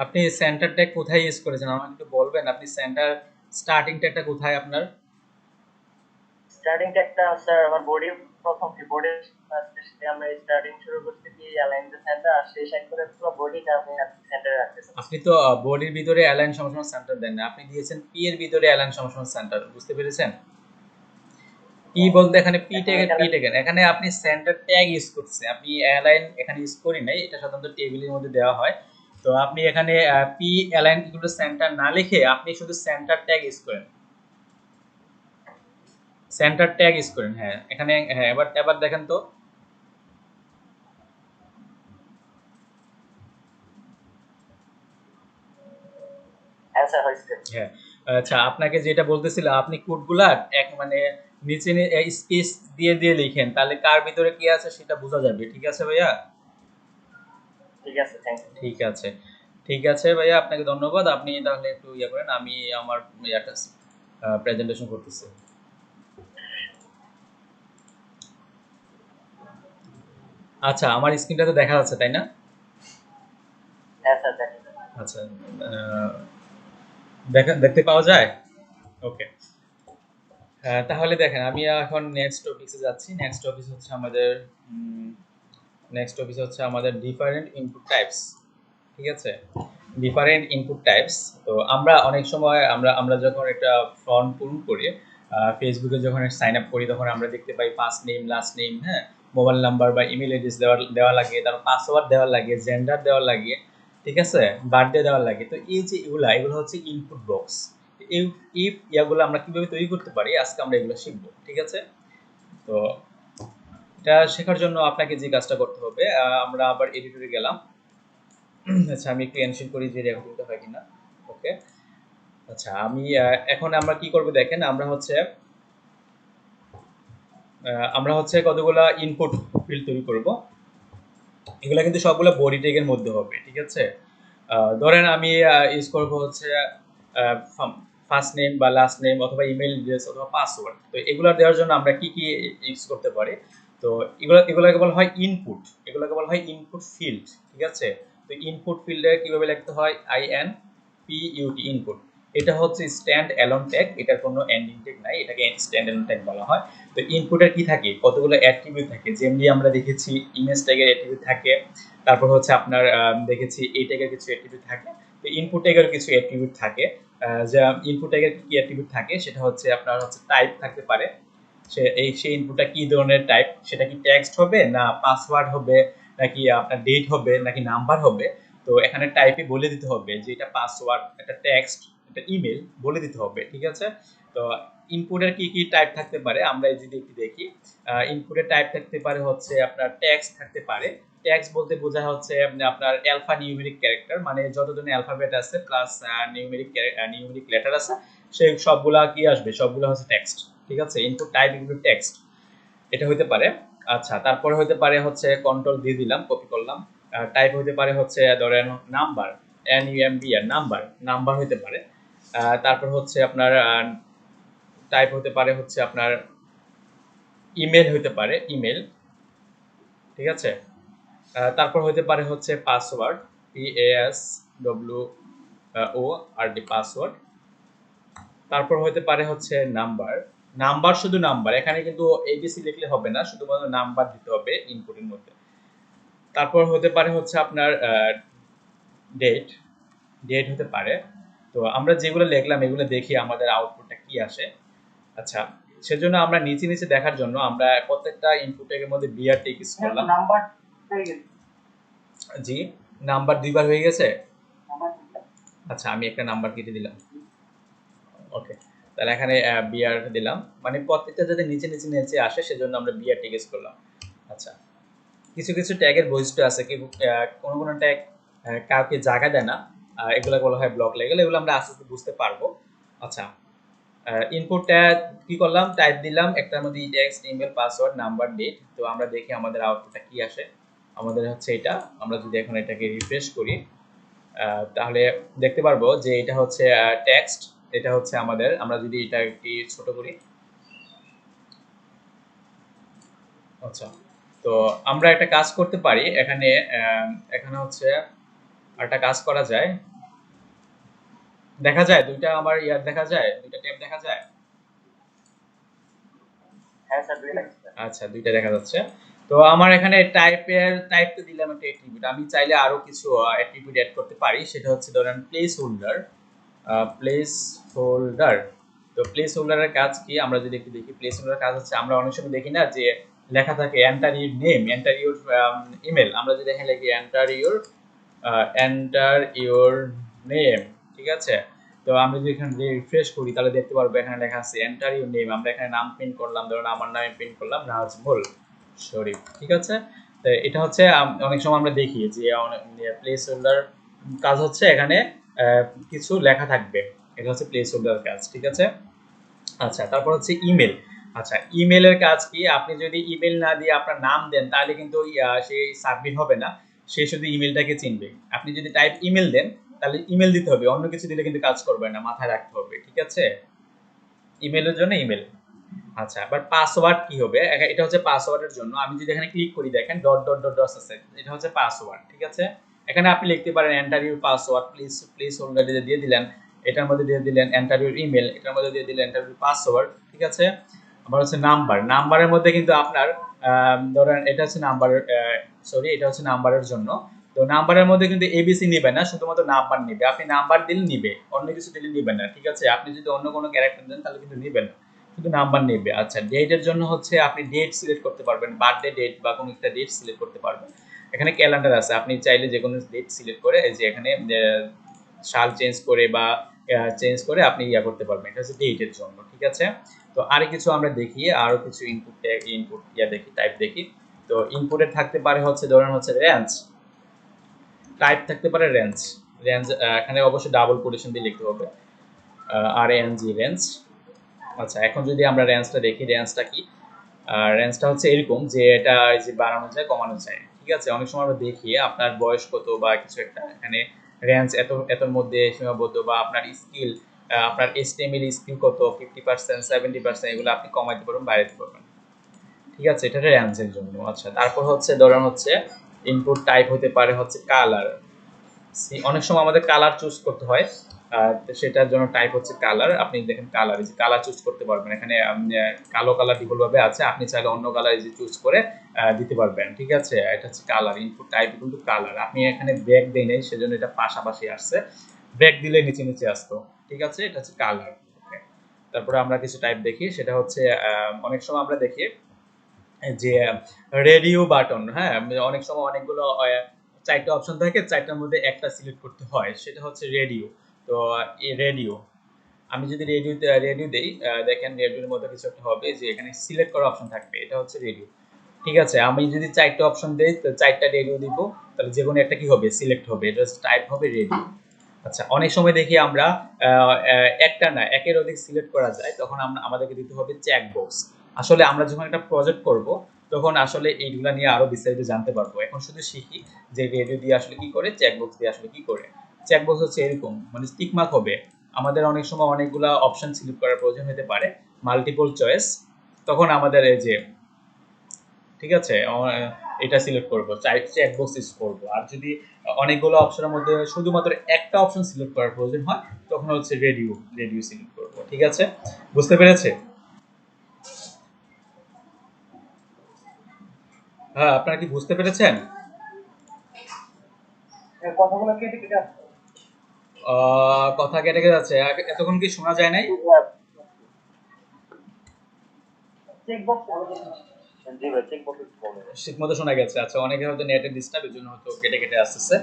আপনি সেন্টার ট্যাগ কোথায় ইউজ করেছেন আমাকে একটু বলবেন? আপনি সেন্টার স্টার্টিং ট্যাগটা কোথায় আপনার? স্টার্টিং ট্যাগটা স্যার আমার বডি, প্রথম কি বডির ফার্স্টে আমরা স্টার্টিং শুরু করতে কি অ্যালাইন দ্য সেন্টার, আর সেই সাইড করে পুরো বডিটা আমি সেন্টারে রাখতে চাচ্ছি। আপনি তো বডির ভিতরে অ্যালাইন সমান সেন্টার দেন না, আপনি দিয়েছেন পি এর ভিতরে অ্যালাইন সমান সেন্টার। বুঝতে পেরেছেন? পি বলতে এখানে এখন এখানে পি ট্যাগ এখানে আপনি সেন্টার ট্যাগ ইউজ করছেন। আপনি অ্যালাইন এখানে ইউজ করি নাই, এটা সাধারণত টেবিলের মধ্যে দেওয়া হয়। তো আপনি এখানে P align equal to centre না লিখে আপনি শুধু সেন্টার ট্যাগ ইউজ করেন, সেন্টার ট্যাগ ইউজ করেন। হ্যাঁ এখানে হ্যাঁ এবার এবার দেখেন তো হ্যাঁ স্যার হয়েছে। হ্যাঁ। আচ্ছা আপনাকে যেটা বলতেছিল আপনি কোডগুলা এক মানে নিচে স্পেস দিয়ে দিয়ে লিখেন, তাহলে কার ভিতরে কি আছে সেটা বোঝা যাবে। ঠিক আছে ভাইয়া? ঠিক আছে, থ্যাংক ইউ। ঠিক আছে, ঠিক আছে ভাইয়া, আপনাকে ধন্যবাদ। আপনি তাহলে একটু ইয়ে করেন, আমি আমার ইয়াটা প্রেজেন্টেশন করতেছি। আচ্ছা আমার স্ক্রিনটা তো দেখা যাচ্ছে তাই না? হ্যাঁ স্যার দেখেন। আচ্ছা দেখতে পাওয়া যায়? ওকে। তাহলে দেখেন আমি এখন নেক্সট টপিকসে যাচ্ছি। নেক্সট টপিক হচ্ছে আমাদের ডিফারেন্ট ইনপুট টাইপস। ঠিক আছে, ডিফারেন্ট ইনপুট টাইপস। তো আমরা অনেক সময় আমরা যখন একটা ফর্ম পূরণ করি, ফেসবুকে যখন সাইন আপ করি তখন আমরা দেখতে পাই ফার্স্ট নেম, লাস্ট নেম, হ্যাঁ, মোবাইল নাম্বার বা ইমেল অ্যাড্রেস দেওয়া লাগে, তারপর পাসওয়ার্ড দেওয়া লাগে, জেন্ডার দেওয়া লাগে, ঠিক আছে, বার্থডে দেওয়া লাগে। তো এই যে এগুলো হচ্ছে ইনপুট বক্স। এই ইয়াগুলো আমরা কিভাবে তৈরি করতে পারি আজকে আমরা এগুলো শিখবো। ঠিক আছে, তো এটা শেখার জন্য আপনাকে যে কাজটা করতে হবে, আমরা আবার এডিটরে গেলাম। আচ্ছা আমি একটু এনশিওর করি যে রেকর্ডিংটা হয় কিনা। ওকে। আচ্ছা আমি এখন আমরা কি করব দেখেন, আমরা হচ্ছে কতগুলা ইনপুট ফিল্ড তৈরি করব। এগুলা কিন্তু সবগুলো বডি ট্যাগের মধ্যে হবে। ঠিক আছে, ধরেন আমি ইউজ করব হচ্ছে ফার্স্ট নেম বা লাস্ট নেম অথবা ইমেল অ্যাড্রেস অথবা পাসওয়ার্ড। তো এগুলো দেওয়ার জন্য আমরা কি কি ইউজ করতে পারি? তো এগুলোকে বলা হয় ইনপুট, এগুলোকে বলা হয় ইনপুট ফিল্ড। ঠিক আছে, তো ইনপুট ফিল্ডে কিভাবে লিখতে হয়? INPUT input. এটা হচ্ছে স্ট্যান্ড অ্যালোন ট্যাগ, এটার কোনো এন্ডিং ট্যাগ নাই, এটাকে স্ট্যান্ড অ্যালোন ট্যাগ বলা হয়। তো ইনপুটের কি থাকে? কতগুলো অ্যাট্রিবিউট থাকে, যেমনি আমরা দেখেছি ইমেজ ট্যাগের অ্যাট্রিবিউট থাকে, তারপর হচ্ছে আপনার দেখেছি এই ট্যাগের কিছু অ্যাট্রিবিউট থাকে। তো ইনপুট ট্যাগের কিছু অ্যাট্রিবিউট থাকে, যা ইনপুট ট্যাগের কি অ্যাট্রিবিউট থাকে সেটা হচ্ছে আপনার হচ্ছে টাইপ থাকতে পারে। সেই ইনপুটটা কি ধরনের টাইপ, সেটা কি টেক্সট হবে না পাসওয়ার্ড হবে নাকি আপনার ডেট হবে নাকি নাম্বার হবে। তো এখানে টাইপে বলে দিতে হবে যে এটা পাসওয়ার্ড, এটা টেক্সট, এটা ইমেল বলে দিতে হবে। ঠিক আছে, তো ইনপুটের কি কি টাইপ থাকতে পারে আমরা যদি একটু দেখি। ইনপুটের টাইপ থাকতে পারে হচ্ছে আপনার টেক্সট থাকতে পারে। টেক্সট বলতে বোঝা হচ্ছে আপনার অ্যালফা নিউমেরিক ক্যারেক্টার, মানে যত ধরনের অ্যালফাবেট আছে প্লাস নিউমেরিক লেটার আছে সেই সবগুলা কি আসবে, সবগুলা হচ্ছে টেক্সট। ঠিক আছে, ইনপুট টাইপ ইনপুট টেক্সট এটা হতে পারে। আচ্ছা তারপরে হতে পারে হচ্ছে কন্ট্রোল দিয়ে দিলাম, কপি করলাম। টাইপ হতে পারে হচ্ছে ধরেন নাম্বার, NUMBR নাম্বার হতে পারে। তারপর হচ্ছে আপনার টাইপ হতে পারে হচ্ছে আপনার ইমেল হতে পারে, ইমেল। ঠিক আছে, তারপর হতে পারে হচ্ছে পাসওয়ার্ড, PASWORD পাসওয়ার্ড। তারপর হতে পারে হচ্ছে নাম্বার, নাম্বার শুধু নাম্বার, এখানে কিন্তু ABC লিখলে হবে না, শুধুমাত্র নাম্বার দিতে হবে ইনপুটের মধ্যে। তারপর হতে পারে হচ্ছে আপনার ডেট, ডেট হতে পারে। তো আমরা যেগুলো লিখলাম এগুলো দেখি আমাদের আউটপুটটা কি আসে। আচ্ছা সেজন্য আমরা নিচে নিচে দেখার জন্য আমরা প্রত্যেকটা ইনপুটের মধ্যে বিআর টেক ইউজ করলাম। নাম্বার হয়ে গেছে। জি, নাম্বার দুইবার হয়ে গেছে। আচ্ছা আমি একটা নাম্বার কেটে দিলাম। ওকে, তাহলে এখানে বিআর দিলাম, মানে প্রত্যেকটা যাতে নিচে নিচে নিচে আসে সেজন্য আমরা বিআর টেক ইউজ করলাম। আচ্ছা কিছু কিছু ট্যাগের বৈশিষ্ট্য আছে, কি কোনো কোনো ট্যাগ কাউকে জায়গা দেয় না, এগুলো বলা হয় ব্লক লেভেল, এগুলো আমরা আস্তে আস্তে বুঝতে পারবো। আচ্ছা ইনপুটটা কি করলাম, টাইপ দিলাম, একটার মধ্যে text, email, password, number, date. তো আমরা দেখি আমাদের আউটপুটটা কি আসে। আমাদের হচ্ছে এটা, আমরা যদি এখন এটাকে রিফ্রেশ করি তাহলে দেখতে পারবো যে এটা হচ্ছে টেক্সট, এটা হচ্ছে আমাদের, আমরা যদি এটা একটু ছোট করি। আচ্ছা তো আমরা একটা কাজ করতে পারি এখানে, এখানে হচ্ছে একটা কাজ করা যায়, দেখা যায় দুইটা আমার ইয়ার দেখা যায়, দুইটা ট্যাব দেখা যায়। হ্যাঁ স্যার দুই লাগছে। আচ্ছা দুইটা দেখা যাচ্ছে। তো আমার এখানে টাইপ তো দিলাম একটা অ্যাট্রিবিউট, আমি চাইলে আরো কিছু অ্যাট্রিবিউট অ্যাড করতে পারি, সেটা হচ্ছে ধরেন প্লেস হোল্ডার। তো প্লেস হোল্ডারের কাজ কি আমরা যদি একটু দেখি, প্লেস হোল্ডারের কাজ হচ্ছে আমরা অনেক সময় দেখি না যে লেখা থাকে enter your name, enter your email, আমরা যদি এখানে লিখি enter your enter your name, ঠিক আছে। তো আমি যদি এখানে রিফ্রেশ করি তাহলে দেখতে পারবো এখানে লেখা আছে এন্টার ইওর নেম। আমরা এখানে নাম প্রিন্ট করলাম, ধরুন আমার নামে প্রিন্ট করলাম নাজমুল শরীফ, ঠিক আছে। তো এটা হচ্ছে অনেক সময় আমরা দেখি যে প্লেস হোল্ডার কাজ হচ্ছে এখানে কিছু লেখা থাকবে, এটা হচ্ছে প্লেস হোল্ডার কাজ, ঠিক আছে। আচ্ছা, তারপর হচ্ছে ইমেল। আচ্ছা, ইমেলের কাজ কি? আপনি যদি ইমেল না দিয়ে আপনার নাম দেন তাহলে কিন্তু সেই সাবমিট হবে না, সে শুধু ইমেলটাকে চিনবে। আপনি যদি টাইপ ইমেল দেন তাহলে ইমেল দিতে হবে, অন্য কিছু দিলে কিন্তু কাজ করবে না, মাথায় রাখতে হবে, ঠিক আছে। ইমেলের জন্য ইমেল। আচ্ছা, এবার পাসওয়ার্ড কি হবে? এটা হচ্ছে পাসওয়ার্ডের জন্য। আমি যদি এখানে ক্লিক করি, দেখেন ডট ডট ডট ডট আছে, এটা হচ্ছে পাসওয়ার্ড, ঠিক আছে। এখানে আপনি লিখতে পারেন enter your password, please holder দিয়ে দিলেন, এটার মধ্যে দিয়ে দিলেন এন্টার ইউর ইমেল, এটার মধ্যে দিয়ে দিলেন এন্টার ইউর পাসওয়ার্ড, ঠিক আছে। আবার হচ্ছে নাম্বার, নাম্বারের মধ্যে কিন্তু আপনার ধরেন এটা হচ্ছে নাম্বার, সরি এটা হচ্ছে নাম্বারের জন্য। তো নাম্বারের মধ্যে কিন্তু এবিসি নিবে না, শুধুমাত্র নাম্বার নিবে। আপনি নাম্বার দিলে নিবে, অন্য কিছু দিলে নিবে না, ঠিক আছে। আপনি যদি অন্য কোনো ক্যারেক্টার দেন তাহলে কিন্তু নিবে না, শুধু নাম্বার নেবে। আচ্ছা, ডেটের জন্য হচ্ছে আপনি ডেট সিলেক্ট করতে পারবেন, বার্থডে ডেট বা কোনো একটা ডেট সিলেক্ট করতে পারবেন। এখানে ক্যালেন্ডার আছে, আপনি চাইলে যে কোনো ডেট সিলেক্ট করে এই যে এখানে সাল চেঞ্জ করে বা চেঞ্জ করে আপনি করতে পারবেন, এটা হচ্ছে ডেটের জন্য, ঠিক আছে। তো আর কিছু আমরা দেখি, আরো কিছু ইনপুট দেখি, টাইপ দেখি। তো ইনপুটে থাকতে পারে হচ্ছে ধরেন হচ্ছে রেঞ্জ, টাইপ থাকতে পারে রেঞ্জ। রেঞ্জ এখানে অবশ্যই ডাবল কোটেশন দিয়ে লিখতে হবে, আর এন জি রেঞ্জ। আচ্ছা, এখন যদি আমরা রেঞ্জটা দেখি, রেঞ্জটা কি? রেঞ্জটা হচ্ছে এরকম যে এটা যে বাড়ানো যায় কমানো যায়, ঠিক আছে। অনেক সময় আমরা দেখি আপনার বয়স কত বা কিছু একটা, এখানে রেঞ্জ এতর মধ্যে সীমাবদ্ধ, বা আপনার স্কিল, আপনার এসটিএমএল স্কিল কত, 50%, 70%, এগুলো আপনি কমাইতে পারবেন, বাড়াইতে পারবেন, ঠিক আছে। এটা রেঞ্জের জন্য। আচ্ছা, তারপর হচ্ছে ধরেন হচ্ছে ইনপুট টাইপ হতে পারে হচ্ছে কালার। অনেক সময় আমাদের কালার চুজ করতে হয়, তো সেটার জন্য টাইপ হচ্ছে কালার। আপনি দেখেন কালার, এই যে কালার চুজ করতে পারবেন, এখানে কালো কালার ডিফল্ট ভাবে আছে, আপনি চাইলে অন্য কালার যে চুজ করে দিতে পারবেন, ঠিক আছে। এটা হচ্ছে কালার, ইনপুট টাইপ কিন্তু কালার। আপনি এখানে ব্রেক দেই নাই, সেজন্য এটা পাশাপাশি আসছে, ব্রেক দিলে নিচে নিচে আসতো, ঠিক আছে। এটা হচ্ছে কালার। তারপরে আমরা কিছু টাইপ দেখি, সেটা হচ্ছে অনেক সময় আমরা দেখি যে রেডিও বাটন, হ্যাঁ, অনেক সময় অনেকগুলো চারটা অপশন থাকে, চারটার মধ্যে একটা সিলেক্ট করতে হয়, সেটা হচ্ছে রেডিও। তো এই রেডিও, আমি যদি রেডিও দেই, দেখেন রেডিওর মধ্যে কিছু একটা হবে যে এখানে সিলেক্ট করার অপশন থাকবে, এটা হচ্ছে রেডিও, ঠিক আছে। আমি যদি চারটা অপশন দেই, তো চারটা রেডিও দিব, তাহলে যে কোনো একটা কি হবে, সিলেক্ট হবে, এটা টাইপ হবে রেডিও। আচ্ছা, অনেক সময় দেখি আমরা একটা না একের অধিক সিলেক্ট করা যায়, তখন আমাদেরকে দিতে হবে চেকবক্স। আসলে আমরা যখন একটা প্রজেক্ট করব তখন আসলে এইগুলা নিয়ে আরো বিস্তারিত জানতে পারবো, এখন শুধু শিখি যে রেডিও দিয়ে আসলে কি করে, চেকবক্স দিয়ে আসলে কি করে। চেকবক্স হচ্ছে এরকম, মানে টিক মার্ক হবে। আমাদের অনেক সময় অনেকগুলা অপশন সিলেক্ট করার প্রয়োজন হতে পারে, মাল্টিপল চয়েস, তখন আমাদের এই যে, ঠিক আছে, এটা সিলেক্ট করব, চেকবক্স ইউজ করব। আর যদি অনেকগুলো অপশনের মধ্যে শুধুমাত্র একটা অপশন সিলেক্ট করার প্রয়োজন হয়, তখন হচ্ছে রেডিও সিলেক্ট করব, ঠিক আছে। বুঝতে পেরেছে? হ্যাঁ, আপনারা কি বুঝতে পেরেছেন? কথাগুলো কেটে কেটে আসছে। কথা কেটে কেটে যাচ্ছে, এতক্ষণ কি শোনা যায় নাই? চেকবক্স জি ভাই, চেকবক্স বলে ঠিক মতো শোনা গেছে। আচ্ছা, অনেকে হয়তো নেটের ডিস্টার্ব, এর জন্য হয়তো কেটে কেটে আসতেছে।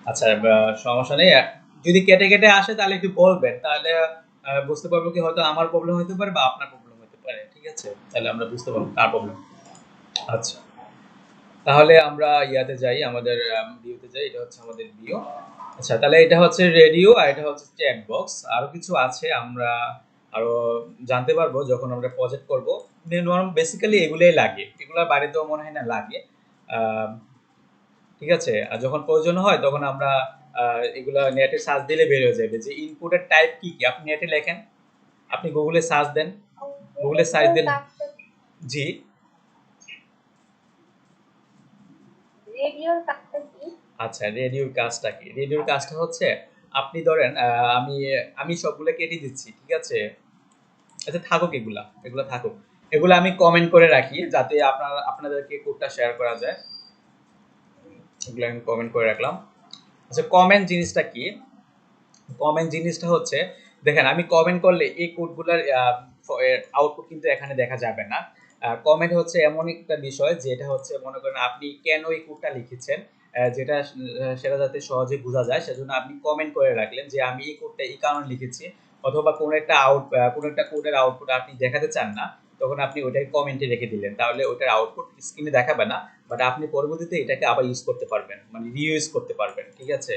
আচ্ছা, সমস্যা নেই। যদি কেটে কেটে আসে তাহলে একটু বলবেন, তাহলে বুঝতে পারবো কি হয়তো আমার প্রবলেম হতে পারে বা আপনার প্রবলেম হতে পারে, ঠিক আছে। তাহলে আমরা বুঝতে পারবো কার প্রবলেম। আচ্ছা, তাহলে আমরা ইয়াতে যাই, আমাদের ভিউতে যাই, এটা হচ্ছে আমাদের ভিউ। আচ্ছা, তাহলে এটা হচ্ছে রেডিও আর এটা হচ্ছে চ্যাট বক্স। আরো কিছু আছে, আমরা আরো জানতে পারবো যখন আমরা প্রজেক্ট করব। বেসিক্যালি এগুলাই লাগে, এগুলোর বাড়িতেও মনে হয় না লাগে। আহ, ঠিক আছে। আর যখন প্রয়োজন হয় তখন আমরা এগুলা নেটে সার্চ দিলে বের হয়ে যাবে যে ইনপুটের টাইপ কি কি। আপনি নেটে লেখেন, আপনি গুগলে সার্চ দেন, গুগলে সার্চ দিন। জি, রেডিওর কাজটা কি? আচ্ছা, রেডিওর কাজটা কি? রেডিওর কাজটা হচ্ছে আপনি ধরেন আমি আমি সবগুলো কেটে দিচ্ছি, ঠিক আছে। আচ্ছা, থাকুক, এগুলা এগুলা থাকুক, এগুলো আমি কমেন্ট করে রাখি যাতে আপনাদেরকে কোডটা শেয়ার করা যায়। এগুলো আমি কমেন্ট করে রাখলাম। আচ্ছা, কমেন্ট জিনিসটা কি? কমেন্ট জিনিসটা হচ্ছে, দেখেন আমি কমেন্ট করলে এই কোডগুলোর আউটপুট কিন্তু এখানে দেখা যাবে না। কমেন্ট হচ্ছে এমন একটা বিষয় যেটা হচ্ছে, মনে করেন আপনি কেন এই কোডটা লিখেছেন, যেটা সেটা যাতে সহজে বোঝা যায় সেজন্য আপনি কমেন্ট করে রাখলেন যে আমি এই কোডটা এই কারণে লিখেছি, অথবা কোনো একটা কোডের আউটপুট আপনি দেখাতে চান না, তখন আপনি ওইটাকে কমেন্টে রেখে দিলেন, তাহলে ওইটার আউটপুট স্ক্রিনে দেখাবে না, বাট আপনি পরবর্তীতে এটাকে আবার ইউজ করতে পারবেন, মানে রিইউজ করতে পারবেন। ঠিক আছে,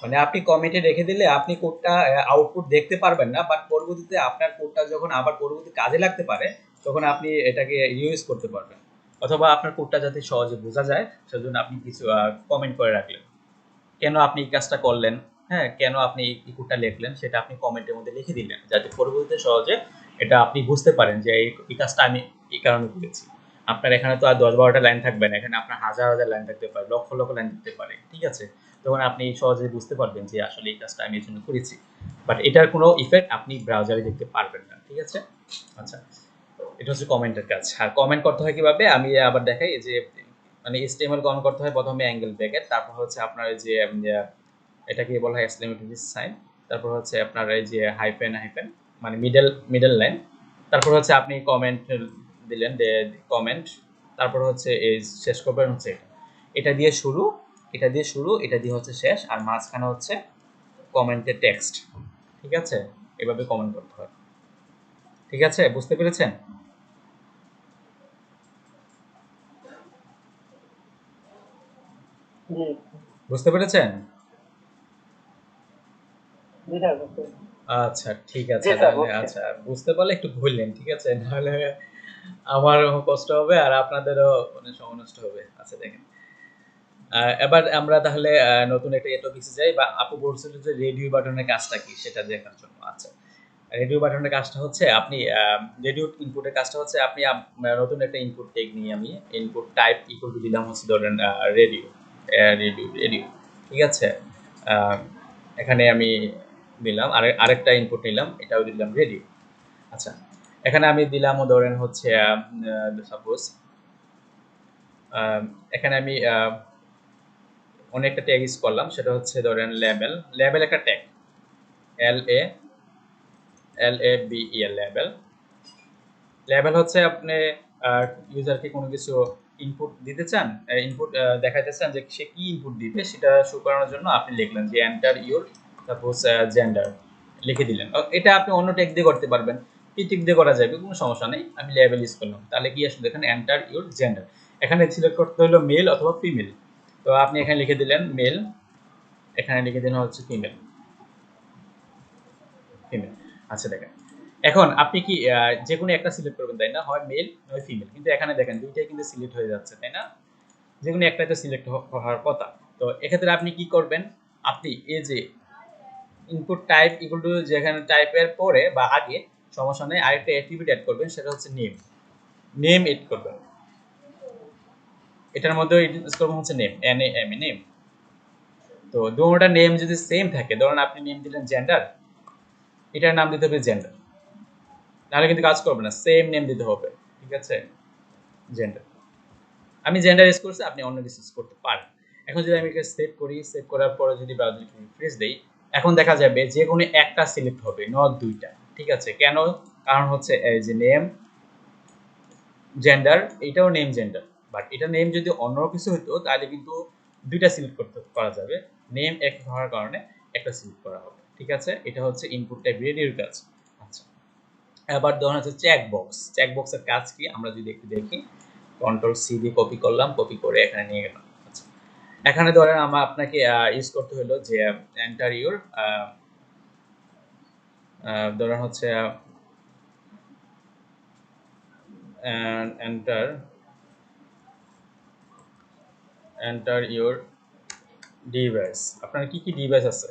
মানে আপনি কমেন্টে রেখে দিলে আপনি কোডটা আউটপুট দেখতে পারবেন না, বাট পরবর্তীতে আপনার কোডটা যখন আবার পরবর্তী কাজে লাগতে পারে তখন আপনি এটাকে ইউজ করতে পারবেন। অথবা আপনার কোডটা যাতে সহজে বোঝা যায় সেজন্য আপনি কিছু কমেন্ট করে রাখলেন, কেন আপনি এই কাজটা করলেন, হ্যাঁ কেন আপনি এই কোডটা লিখলেন সেটা আপনি কমেন্টের মধ্যে লিখে দিলেন, যাতে পরবর্তীতে সহজে এটা আপনি বুঝতে পারেন যে এই কাজটা আমি এই কারণে করেছি। আপনার এখানে তো আর 10-12টা লাইন থাকবে না, এখানে আপনার হাজার হাজার লাইন থাকতে পারে, লক্ষ লক্ষ লাইন থাকতে পারে। ঠিক আছে, তখন আপনি সহজে বুঝতে পারবেন যে আসলে এই কাজটা আমি এর জন্য করেছি, বাট এটার কোনো ইফেক্ট আপনি ব্রাউজারে দেখতে পারবেন না। ঠিক আছে, আচ্ছা, এটা হচ্ছে কমেন্টের কাজ। আর কমেন্ট করতে হয় কিভাবে আমি আবার দেখাই, যে মানে HTML কমেন্ট করতে হয় প্রথমে অ্যাঙ্গেল ব্র্যাকেট, তারপর হচ্ছে আপনার এই যে এটাকে বলা হয় এক্সক্লেমেটরি সাইন, তারপর হচ্ছে আপনার এই যে হাইফেন হাইফেন মানে মিডল লাইন, তারপর হচ্ছে আপনি কমেন্ট দিলেন, কমেন্ট, তারপর হচ্ছে এই শেষ করবেন হচ্ছে এটা দিয়ে শুরু, এটা দিয়ে শুরু, এটা দিয়ে হচ্ছে শেষ, আর মাঝখানে হচ্ছে কমেন্টের টেক্সট। ঠিক আছে, এভাবে কমেন্ট করতে হয়। ঠিক আছে, বুঝতে পেরেছেন? জি বুঝতে পেরেছেন? জি স্যার বুঝতে পেরেছি। আচ্ছা ঠিক আছে, জি স্যার তাহলে বুঝছি। আচ্ছা বুঝতে পারলে একটু বললেন, ঠিক আছে, নাহলে আমারও কষ্ট হবে আর আপনাদেরও মানে সময় নষ্ট হবে। আচ্ছা দেখেন, এবার আমরা তাহলে নতুন একটা টপিকে যাই, বা আপু বলছিল যে রেডিও বাটনের কাজটা কি সেটা দেখার জন্য। আচ্ছা, রেডিও বাটনের কাজটা হচ্ছে আপনি রেডিও ইনপুটের কাজটা হচ্ছে আপনি নতুন একটা ইনপুট টেক নিয়ে আমি ইনপুট টাইপ ইকুয়াল টু দিলাম হচ্ছে ধরেন রেডিও, রেডিও। ঠিক আছে, আহ, এখানে আমি দিলাম আরেকটা ইনপুট নিলাম, এটাও দিলাম রেডিও। আচ্ছা, এখানে আমি দিলাম ধরেন হচ্ছে সাপোজ এখানে আমি অনেকটা ট্যাগ ইউজ করলাম, সেটা হচ্ছে ধরেন লেবেল একটা ট্যাগ, এল এ লেবেল। লেবেল হচ্ছে আপনি ইউজারকে কোনো কিছু ইনপুট দিতে চান, ইনপুট দেখাইতে চান যে সে কি ইনপুট দিবে, সেটা শো করানোর জন্য আপনি লিখলেন যে এন্টার ইউর সাপোজ জেন্ডার, লিখে দিলেন। এটা আপনি অন্য ট্যাগ দিয়ে করতে পারবেন, কি টিক দিয়ে করা যাবে, কোনো সমস্যা নেই। আমি লেবেল ইউজ করলাম, তাহলে কি আসলে এখানে এন্টার ইউর জেন্ডার, এখানে সিলেক্ট করতে হলো মেল অথবা ফিমেল, তো আপনি এখানে লিখে দিলেন মেল, এখানে লিখে দিলেন হচ্ছে ফিমেল, ফিমেল। আচ্ছা দেখেন, এখন আপনি কি যে কোনো একটা সিলেক্ট করবেন, তাই না, হয় মেল নয় ফিমেল, কিন্তু এখানে দেখেন দুইটাই কিন্তু সিলেক্ট হয়ে যাচ্ছে, তাই না, যে কোনো একটাই তো সিলেক্ট হওয়ার কথা। তো এক্ষেত্রে আপনি কি করবেন, আপনি এই যে ইনপুট টাইপ ইকুয়াল টু যেখানে টাইপের পরে বা আগে সমস্যা নেই, আরেকটা অ্যাট্রিবিউট অ্যাড করবেন, সেটা হচ্ছে নেম এড করবেন, এটার মধ্যে ইউজ করবেন হচ্ছে নেম। তো দুটোটা নেম যদি সেম থাকে, ধরুন আপনি নেম দিলেন জেন্ডার, এটার নাম দিতে হবে জেন্ডার, নাহলে কিন্তু কাজ করবে না, সেম নেম দিতে হবে। ঠিক আছে, জেন্ডার, আমি জেন্ডার ইউজ করছি, আপনি অন্য কিছু ইউজ করতে পারেন। এখন যদি আমি এটা সেভ করি, সেভ করার পরে যদি ব্রাউজার রিফ্রেশ দেই, এখন দেখা যাবে যে কোনো একটা সিলেক্ট হবে, নট দুইটা। ঠিক আছে, কেন, কারণ হচ্ছে এই যে নেম জেন্ডার, এটাও নেম জেন্ডার, বাট এটা নেম যদি অন্য কিছু হতো তাহলে কিন্তু দুইটা সিলেক্ট করা যাবে, নেম এক হওয়ার কারণে একটা সিলেক্ট করা হবে। ঠিক আছে, এটা হচ্ছে ইনপুট টাইপ রেডিওর কাজ। আচ্ছা, এবার ধরুন হচ্ছে চেকবক্সের কাজ কি আমরা যদি একটু দেখি, কন্ট্রোল সি দিয়ে কপি করলাম, কপি করে এখানে নিয়ে গেলাম। আচ্ছা, এখানে ধরেন আপনাকে ইউজ করতে হলো যে এন্টার ইউর, ধরেন হচ্ছে এন্টার ইউর ডিভাইস, আপনার কি কি ডিভাইস আছে,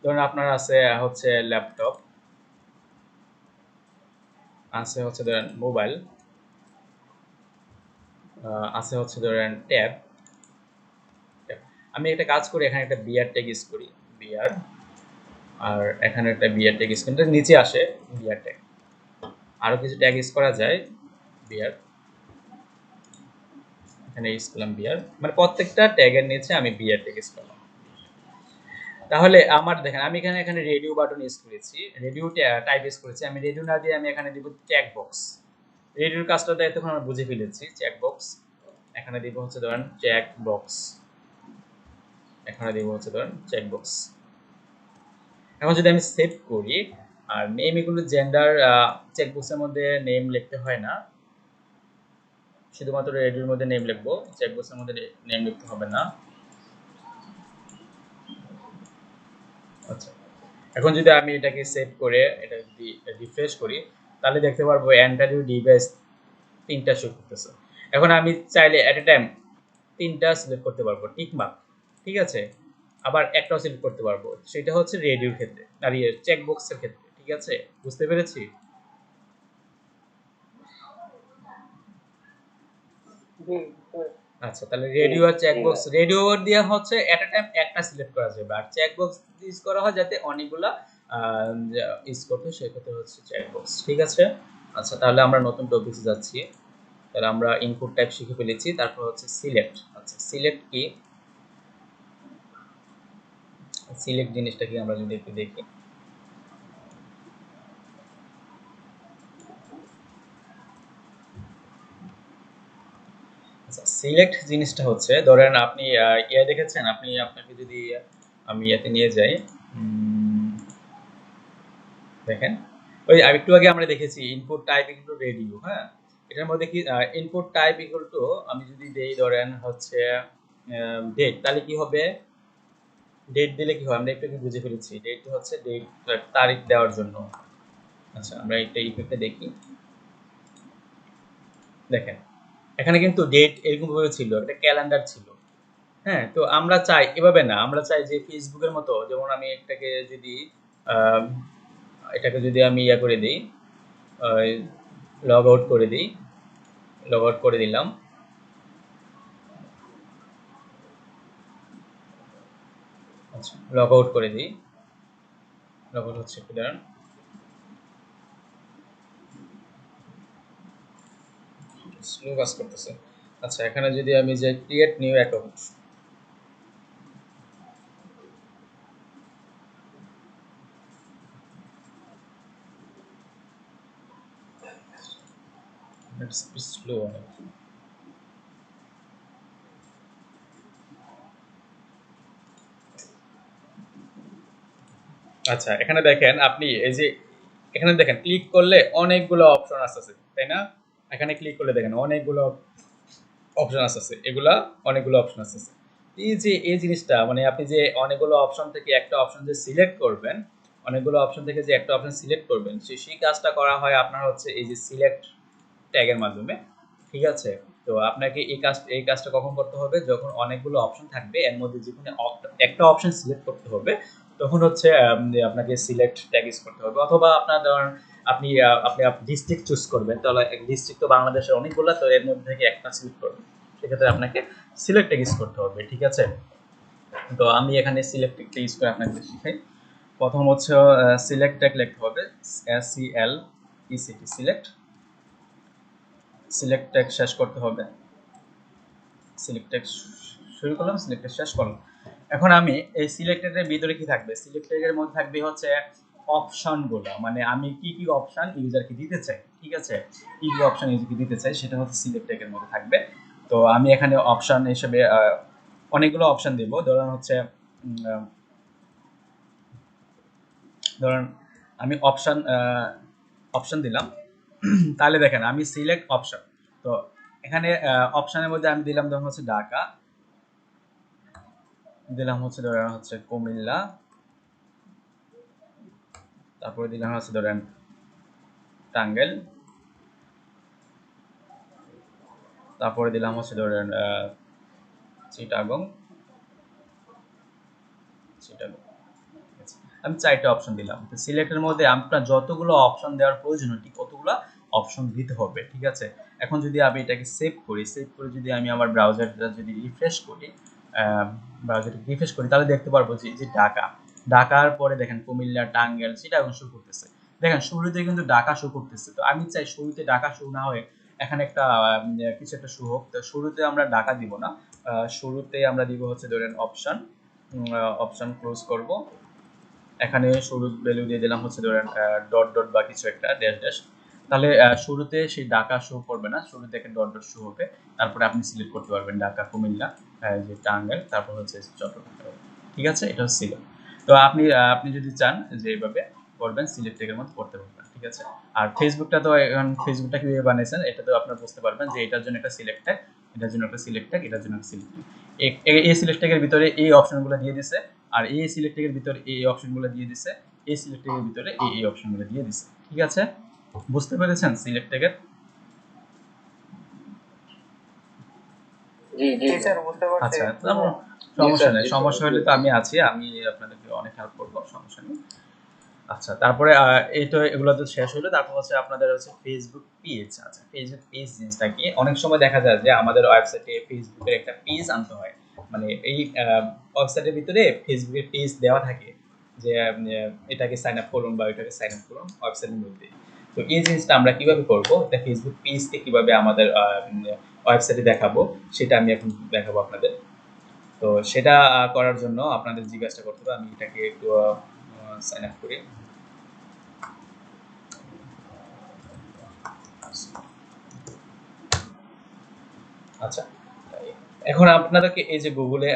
ধরেন আপনার আছে হচ্ছে ল্যাপটপ, আছে হচ্ছে ধরেন মোবাইল, আছে হচ্ছে ধরেন ট্যাব। আমি একটা কাজ করি, এখানে একটা বিআর ট্যাগ ইউজ করি, বিআর, আর এখানে একটা বিআর ট্যাগ ইউজ করি, এটা নিচে আসে বিআর ট্যাগ, আরো কিছু ট্যাগ ইউজ করা যায়, বিআর, এখানে ইউজ করলাম বিআর, মানে প্রত্যেকটা ট্যাগের নিচে আমি বিআর ট্যাগ ইউজ করলাম। তাহলে আমার দেখেন আমি এখানে রেডিও বাটন ইউজ করেছি, রেডিও টাইপ ইউজ করেছি, আমি রেডিও না দিয়ে আমি এখানে দিব চেক বক্স, রেডিওর কাজটা তো এতক্ষণ আমরা বুঝে ফেলেছি, চেক বক্স, এখানে দিব হচ্ছে ধরেন চেক বক্স, এখানে দিব হচ্ছে ধরেন চেক বক্স। এখন যদি আমি সেভ করি, আর নেম এগুলো জেন্ডার চেক বক্সের মধ্যে নেম লিখতে হয় না, শুধুমাত্র রেডিওর মধ্যে নেম লিখবো, চেক বক্সের মধ্যে নেম লিখতে হবে না। আচ্ছা, এখন যদি আমি এটাকে সেভ করে এটা যদি রিফ্রেশ করি, তাহলে দেখতে পারবো এন্টার ইউর ডিভাইস 3টা শো করতেছে। এখন আমি চাইলে এট এ টাইম 3টা সিলেক্ট করতে পারবো টিক মার্ক, ঠিক আছে, আবার একটাও সিলেক্ট করতে পারবো, সেটা হচ্ছে রেডিওর ক্ষেত্রে আর চেক বক্সের ক্ষেত্রে, ঠিক আছে, বুঝতে পেরেছি? জি। আচ্ছা, তাহলে রেডিও আর চেক বক্স, রেডিও দিয়ে হচ্ছে এট এ টাইম একটা সিলেক্ট করা যাবে, আর চেক বক্স ইউজ করা হয় যাতে অনেকগুলা ইউজ করতে, সেক্ষেত্রে হচ্ছে চেক বক্স, ঠিক আছে। আচ্ছা, তাহলে আমরা নতুন টপিকে যাচ্ছি। তাহলে আমরা ইনপুট টাইপ শিখে ফেলেছি, তারপর হচ্ছে সিলেক্ট। আচ্ছা, সিলেক্ট কি, সিলেক্ট জিনিসটা কি আমরা যদি একটু দেখি। আচ্ছা, সিলেক্ট জিনিসটা হচ্ছে ধরেন আপনি ইয়ে দেখেছেন, আপনি আপনাকে যদি আমি ইয়াতে নিয়ে যাই, দেখেন ওই আরেকটু আগে আমরা দেখেছি input type equal to radio, হ্যাঁ, এটার মধ্যে কি ইনপুট টাইপ ইকুয়াল টু আমি যদি দেই ধরেন হচ্ছে ডেট, তাহলে কি হবে, ডেট দিলে কি হয় আমরা একটু বুঝে ফেলেছি, ডেট হচ্ছে ডেট, তারিখ দেওয়ার জন্য। আচ্ছা, আমরা একটা ইফেক্টে দেখি, দেখেন এখানে কিন্তু ডেট এরকম ভাবে ছিল, একটা ক্যালেন্ডার ছিল, হ্যাঁ। তো আমরা চাই এভাবে না, আমরা চাই যে ফেসবুকের মতো, যেমন আমি এটাকে যদি আহ, এটাকে যদি আমি ইয়া করে দিই, লগ আউট করে দিই, লগ আউট করে দিলাম, আচ্ছা লগ আউট করে দিই, লগ আউট হচ্ছে, একটু দাঁড়ান, স্লো কাজ করতেছে। আচ্ছা, এখানে যদি আমি যে create new account, it's slow. আচ্ছা, এখানে দেখেন আপনি এই যে এখানে দেখেন ক্লিক করলে অনেকগুলো অপশন আসছে, তাই না? এখানে ক্লিক করলে দেখেন অনেকগুলো অপশন আসছে, এগুলা অনেকগুলো অপশন আসছে। এই যে এই জিনিসটা মানে আপনি যে অনেকগুলো অপশন থেকে একটা অপশন যে সিলেক্ট করবেন, অনেকগুলো অপশন থেকে যে একটা অপশন সিলেক্ট করবেন, সেই কাজটা করা হয় আপনার হচ্ছে এই যে সিলেক্ট ট্যাগের মাধ্যমে, ঠিক আছে। তো আপনাকে এই কাজটা কখন করতে হবে, যখন অনেকগুলো অপশন থাকবে এর মধ্যে যেখানে একটা অপশন সিলেক্ট করতে হবে, তখন হচ্ছে আপনাকে সিলেক্ট ট্যাগ ইউজ করতে হবে। অথবা আপনার ধরেন আপনি আপনি ডিস্ট্রিক্ট চুজ করবেন, তাহলে ডিস্ট্রিক্ট তো বাংলাদেশের অনেকগুলো, তো এর মধ্যে থেকে একটা সিলেক্ট করবেন, সেক্ষেত্রে আপনাকে সিলেক্ট ট্যাগ ইউজ করতে হবে, ঠিক আছে। তো আমি এখানে সিলেক্ট ট্যাগ ইউজ করে আপনাকে শিখাই। প্রথম হচ্ছে সিলেক্ট ট্যাগ লিখতে হবে, SELECT, সিলেক্ট, সিলেক্ট ট্যাগ শেষ করতে হবে, সিলেক্ট ট্যাগ শুরু করলাম, সিলেক্ট ট্যাগ শেষ করলাম। এখন আমি এই সিলেক্টেডের ভিতরে কি থাকবে, সিলেক্টেডের মধ্যে থাকবে হচ্ছে অপশনগুলো, মানে আমি কি কি অপশন ইউজারকে দিতে চাই, ঠিক আছে, কি কি অপশন ইউজারকে দিতে চাই সেটা হচ্ছে সিলেক্ট ট্যাগের মধ্যে থাকবে। তো আমি এখানে অপশন হিসেবে অনেকগুলো অপশন দেব, ধরুন হচ্ছে ধরুন আমি অপশন দিলাম, তাহলে দেখেন আমি সিলেক্ট অপশন, তো এখানে অপশনের মধ্যে আমি দিলাম ধরুন হচ্ছে ঢাকা, দিলাম হচ্ছে ধরেন হচ্ছে কুমিল্লা, তারপরে দিলাম হচ্ছে ধরেন টাঙ্গাইল, তারপরে দিলাম হচ্ছে ধরেন চিটাগং, চিটাগং, আমি 4টা অপশন দিলাম। তো সিলেক্টের মধ্যে আপনার যতগুলো অপশন দেওয়ার প্রয়োজন ঠিক কতগুলো অপশন দিতে হবে, ঠিক আছে। এখন যদি আমি এটাকে সেভ করি, সেভ করে যদি আমি আমার ব্রাউজারটা যদি রিফ্রেশ করি, তাহলে দেখতে পারবো যে এই যে ঢাকার পরে দেখেন কুমিল্লা, টাঙ্গাইল, চিটাগং শো করতেছে। দেখেন শুরুতে কিন্তু ঢাকা শো করতেছে, তো আমি চাই শুরুতে ঢাকা শো না হয়ে এখানে একটা কিছু একটা শো হোক। তো শুরুতে আমরা ঢাকা দিব না, শুরুতে আমরা দিব হচ্ছে ধরেন অপশন ক্লোজ করব, এখানে শুরু ভ্যালু দিয়ে দিলাম হচ্ছে ধরেন ডট ডট বা কিছু একটা ড্যাশ ড্যাশ, তাহলে শুরুতে সেই ঢাকা শো করবে না, শুরুতে একটা ডট ডট শো হবে, তারপরে আপনি সিলেক্ট করতে পারবেন ঢাকা, কুমিল্লা, যে টাঙ্গাইল, তারপর হচ্ছে চট্টগ্রাম। ঠিক আছে, এটা ছিল। তো আপনি যদি চান যে এইভাবে করবেন, সিলেক্ট এর মধ্যে করতে পারবেন। ঠিক আছে। আর ফেসবুকটা তো এখন ফেসবুকটা কিভাবে বানাইছেন এটা তো আপনারা বুঝতে পারবেন যে এটার জন্য একটা সিলেক্ট ট্যাগ, এটার জন্য একটা সিলেক্ট ট্যাগ, এটার জন্য একটা সিলেক্ট ট্যাগ। এই সিলেক্ট ট্যাগের ভিতরে এই অপশনগুলো দিয়ে দিছে, আর এই সিলেক্ট ট্যাগের ভিতরে এই অপশনগুলো দিয়ে দিছে, এই সিলেক্ট ট্যাগের ভিতরে এই অপশনগুলো দিয়ে দিছে। ঠিক আছে, বুঝতে পেরেছেন সিলেক্ট ট্যাগের? জি জি জি স্যার বুঝতে পারছি। আচ্ছা, তারপর সমস্যা নেই, সমস্যা হলে তো আমি আছি, আমি আপনাদেরকে অনেক হেল্প করবো, সমস্যা নেই। আচ্ছা, তারপরে এইটা এগুলো তো শেষ হলো, তারপর হচ্ছে আপনাদের হচ্ছে ফেসবুক পেজ। আচ্ছা, ফেসবুক পেজ জিনিসটা কি? অনেক সময় দেখা যায় যে আমাদের ওয়েবসাইটে ফেসবুকের একটা পেজ আনতে হয়, মানে এই ওয়েবসাইটের ভিতরে ফেসবুকের পেজ দেওয়া থাকে যে এটাকে সাইন আপ করুন বা এটাকে সাইন আপ করুন ওয়েবসাইটের মধ্যে। তো এই জিনিসটা আমরা কিভাবে করব, এটা ফেসবুক পেজকে কিভাবে আমাদের ওয়েবসাইটে দেখাবো, সেটা আমি এখন দেখাবো আপনাদের। তো সেটা করার জন্য আপনাদের জিজ্ঞাসা করতে হবে, আমি এটাকে একটু সাইন আপ করি। আচ্ছা, এখন আপনাদেরকে এই যে গুগলে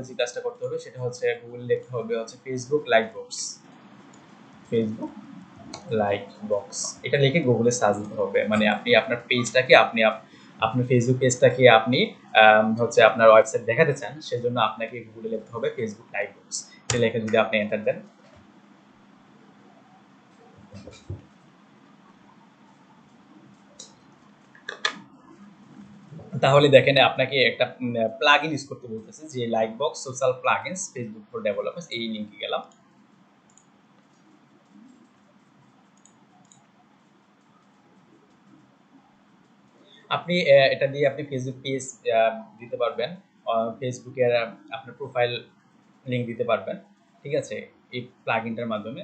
যে কাজটা করতে হবে সেটা হচ্ছে গুগলে লিখতে হবে হচ্ছে Facebook like box, Facebook like box, এটা লিখে গুগলে সার্চ দিতে হবে। মানে আপনি আপনার পেজটাকে আপনার ফেসবুক পেজটাকে আপনি হচ্ছে আপনার ওয়েবসাইট দেখাতে চান, সেজন্য আপনাকে গুগলে লিখতে হবে ফেসবুক লাইক বক্স। এটা লিখে যদি আপনি এন্টার দেন, তাহলে দেখেন আপনাকে একটা প্লাগইন ইউজ করতে বলতেছে যে like box social plugins Facebook for developers, এই লিংকে গেলাম। আপনি এটা দিয়ে আপনি ফেসবুক পেজ দিতে পারবেন, ফেসবুকের আপনার প্রোফাইল লিংক দিতে পারবেন। ঠিক আছে, এই প্লাগইনটার মাধ্যমে।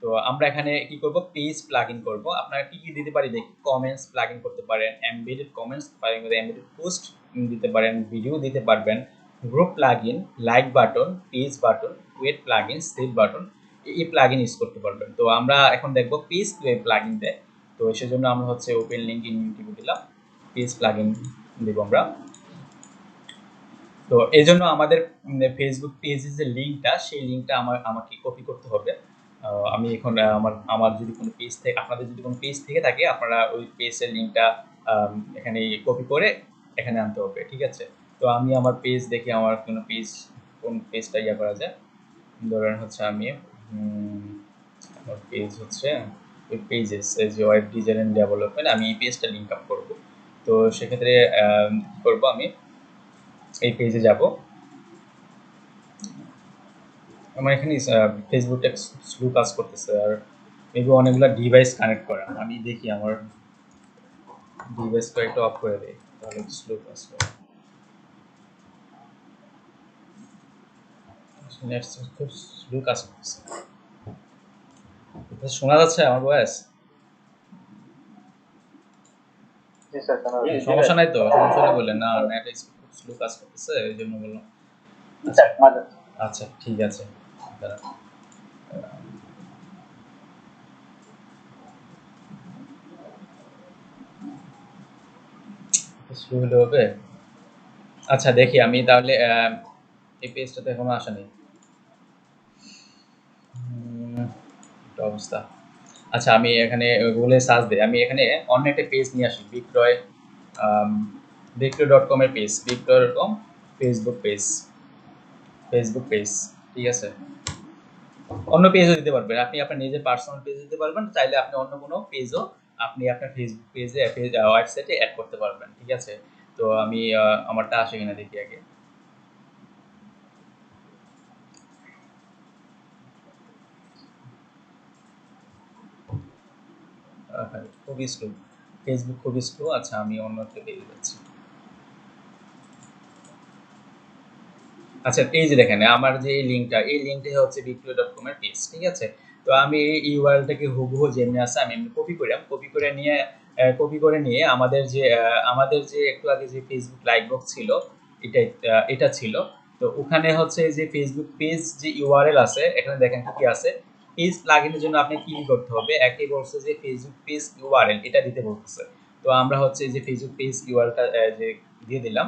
তো আমরা এখানে কি করব, পেজ প্লাগইন করব। আপনারা কি কি দিতে পারি দেখি, কমেন্টস প্লাগইন করতে পারেন, এমবেডেড কমেন্টস প্লাগইন করতে, এমবেডেড পোস্ট দিতে পারেন, ভিডিও দিতে পারবেন, group plugin, like button, page button, wait plugin, save button, এই প্লাগইন ইউজ করতে পারবেন। তো আমরা এখন দেখব পেজ প্লাগইন দেয়, তো সেজন্য আমরা হচ্ছে ওপেন লিংক ইন ইউটিউব দিলাম, পেজ প্লাগইন দেব আমরা। তো এই জন্য আমাদের ফেসবুক পেজের যে লিঙ্কটা, সেই লিঙ্কটা আমাকে কপি করতে হবে। আমি এখন আমার যদি কোনো পেজ থেকে, আপনাদের যদি কোনো পেজ থেকে থাকে, আপনারা ওই পেজের লিঙ্কটা এখানে কপি করে এখানে আনতে হবে। ঠিক আছে, তো আমি আমার পেজ দেখি, আমার কোনো পেজ, কোন পেজটা ইয়া করা যায়। ধরেন হচ্ছে আমি আমার পেজ হচ্ছে ওই পেজেস, যে ওয়েব ডিজাইন এন্ড ডেভেলপমেন্ট, আমি এই পেজটা লিঙ্ক আপ করব। তো সেক্ষেত্রে কি করব, আমি এই পেজে যাব। আমার এখানে ফেসবুকটা স্লো কাজ করতেছে, আর মেবি অনেকগুলো ডিভাইস কানেক্ট করা, আমি দেখি আমার ডিভাইসটা একটু অফ করে দেই, তাহলে স্লো কাজ করে। নেট খুব স্লো কাজ করতেছে। শোনা যাচ্ছে আমার ভয়েস? জি স্যার শোনা যাচ্ছে। সমস্যা নাই তো? সমস্যা হলে বললেন না, নেট খুব স্লো কাজ করতেছে, এই জন্য বললাম। আচ্ছা ঠিক আছে, দাঁড়ান। স্লো হলে হবে? আচ্ছা দেখি আমি তাহলে, এই পেজটাতে এখনো আসা নেই, একটা অবস্থা। আচ্ছা, আমি এখানে গুগলে সার্চ দিই, আমি এখানে অন্য একটা পেজ নিয়ে আসি, বিক্রয়.com এর পেজ, বিক্রয়.com ফেসবুক পেজ, ঠিক আছে। অন্য পেজও দিতে পারবেন, আপনি আপনার নিজের পার্সোনাল পেজ দিতে পারবেন, চাইলে আপনি অন্য কোনো পেজও আপনি আপনার ফেসবুক পেজে ওয়েবসাইটে অ্যাড করতে পারবেন। ঠিক আছে, তো আমি আমারটা আসে কিনা দেখি আগে। খুবই স্লো, ফেসবুক খুবই স্লো। আচ্ছা, আমি অন্য একটা পেজে যাচ্ছি। আচ্ছা, এই যে দেখেন আমার যে এই লিঙ্কটা হচ্ছে বিক্রয়.com এর পেজ। ঠিক আছে, তো আমি এই ইউআরএলটাকে হুবহু যেমনি আছে আমি এমনি কপি করে নিয়ে আমাদের যে একটু আগে যে ফেসবুক লাইক বক্স ছিল, এটা ছিল। তো ওখানে হচ্ছে যে ফেসবুক পেজ যে ইউআরএল আছে, এখানে দেখেন কি আছে, পেজ প্লাগইনের জন্য আপনি কি করতে হবে, একই বলছে যে ফেসবুক পেজ ইউআরএল এটা দিতে বলতেছে। তো আমরা হচ্ছে যে ফেসবুক পেজ ইউআরএলটা যে দিয়ে দিলাম,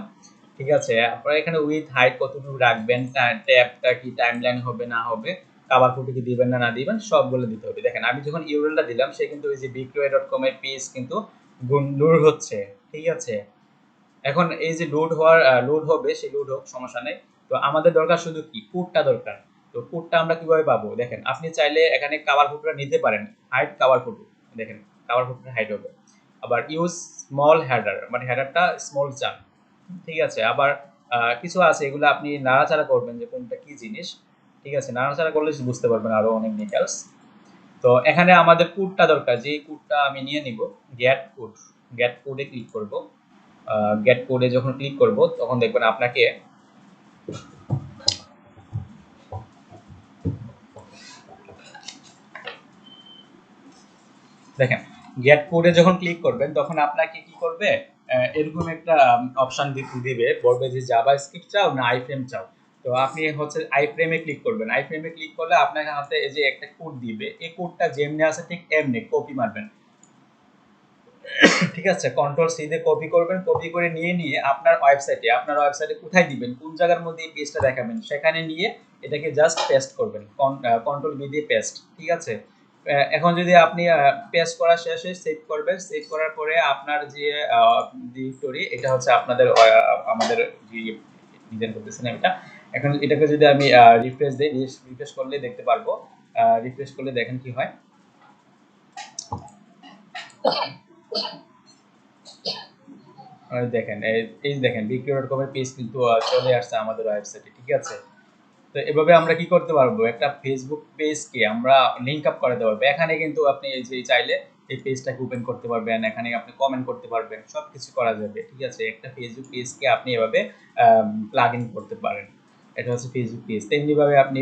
ঠিক আছে। আপনারা এখানে উইথ হাইট কতটুকু রাখবেন, ট্যাবটা কি টাইমলাইন হবে না হবে, কাভার ফটো কি দিবেন না না দিবেন, সবগুলো দিতে হবে। দেখেন আমি যখন ইউআরএলটা দিলাম সে কিন্তু ওই যে bigroy.com এর পেজ কিন্তু লোড হচ্ছে, ঠিক আছে। এখন এই যে লোড হবে, সেই লোড হোক, সমস্যা নেই। তো আমাদের দরকার শুধু কি, কোডটা দরকার। তো কোডটা আমরা কিভাবে পাবো, দেখেন আপনি চাইলে এখানে কাভার ফটোটা নিতে পারেন, হাইড কাভার ফটো, দেখেন কাভার ফটোটা হাইড হবে। আবার ইউজ স্মল হেডার, মানে হেডারটা স্মল চান, ঠিক আছে। আবার কিছু আছে এগুলো আপনি নাড়াচাড়া করবেন যে কোনটা কি জিনিস, ঠিক আছে। নাড়াচাড়া করলে বুঝতে পারবেন আরো অনেক ডিটেলস। তো এখানে আমাদের কোডটা দরকার, যে কোডটা আমি নিয়ে নিব, গেট কোডে ক্লিক করব। গেট কোডে যখন ক্লিক করব তখন দেখবেন আপনাকে দেখেন গেট কোডে যখন ক্লিক করবেন তখন আপনাকে কি করবে, এরকম একটা অপশন দিবে, বলবে যে জাভাস্ক্রিপ্ট চাও না আইফ্রেম চাও। তো আপনি হচ্ছে আইফ্রেমে ক্লিক করবেন। আইফ্রেমে ক্লিক করলে আপনার হাতে এই যে একটা কোড দিবে, এই কোডটা যেমনি আছে ঠিক এমনি কপি মারবেন, ঠিক আছে। কন্ট্রোল সি দিয়ে কপি করবেন, কপি করে নিয়ে আপনার ওয়েবসাইটে কোথায় দিবেন, কোন জায়গার মধ্যে এই পেজটা দেখাবেন সেখানে নিয়ে এটাকে জাস্ট পেস্ট করবেন, কন্ট্রোল বি দিয়ে পেস্ট, ঠিক আছে। এখন যদি আপনি পেস্ট করা শেষে সেভ করবেন, সেভ করার পরে আপনার যে ডিরেক্টরি, এটা হচ্ছে আপনাদের আমাদের যে ডিজাইন করতেছেন এটা। এখন এটাকে যদি আমি রিফ্রেশ দিই, রিফ্রেশ করলে দেখতে পারবো, রিফ্রেশ করলে দেখেন কি হয়। দেখেন এই দেখেন bigroy.com এর পেজ কিন্তু চলে আসছে আমাদের ওয়েবসাইটে, ঠিক আছে। তো এভাবে আমরা কি করতে পারবো, একটা ফেসবুক পেজকে আমরা লিংক আপ করাতে পারবো। এখানে কিন্তু আপনি এই যে চাইলে এই পেজটাকে ওপেন করতে পারবেন, এখানে আপনি কমেন্ট করতে পারবেন, সবকিছু করা যাবে, ঠিক আছে। একটা ফেসবুক পেজকে আপনি এভাবে প্লাগ ইন করতে পারেন, এটা হচ্ছে ফেসবুক পেজ। তেমনি ভাবে আপনি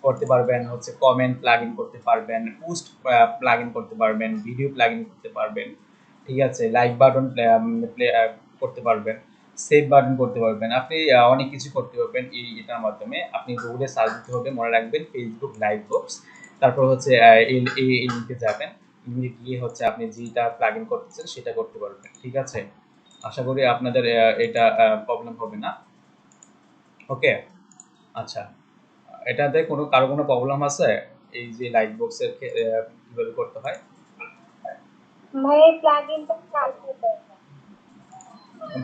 করতে পারবেন হচ্ছে কমেন্ট প্লাগ ইন করতে পারবেন, পোস্ট প্লাগ ইন করতে পারবেন, ভিডিও প্লাগ ইন করতে পারবেন, ঠিক আছে। লাইক বাটন করতে পারবেন, সেভ বাটন করতে পারবেন, আপনি অনেক কিছু করতে পারবেন এটার মাধ্যমে। আপনি গুগলে সার্চ দিতে হবে, মনে রাখবেন ফেসবুক লাইভ বক্স, তারপর হচ্ছে এই লিঙ্কে যাবেন, লিঙ্কে গিয়ে হচ্ছে আপনি যেটা প্লাগ ইন করতেছেন সেটা করতে পারবেন, ঠিক আছে। আশা করি আপনাদের এটা প্রবলেম হবে না। ওকে, আচ্ছা, এটাতে কারো কোনো প্রবলেম আছে, এই যে লাইভ বক্সের কিভাবে করতে হয়? ভাই এই প্লাগইনটা কাজ করতে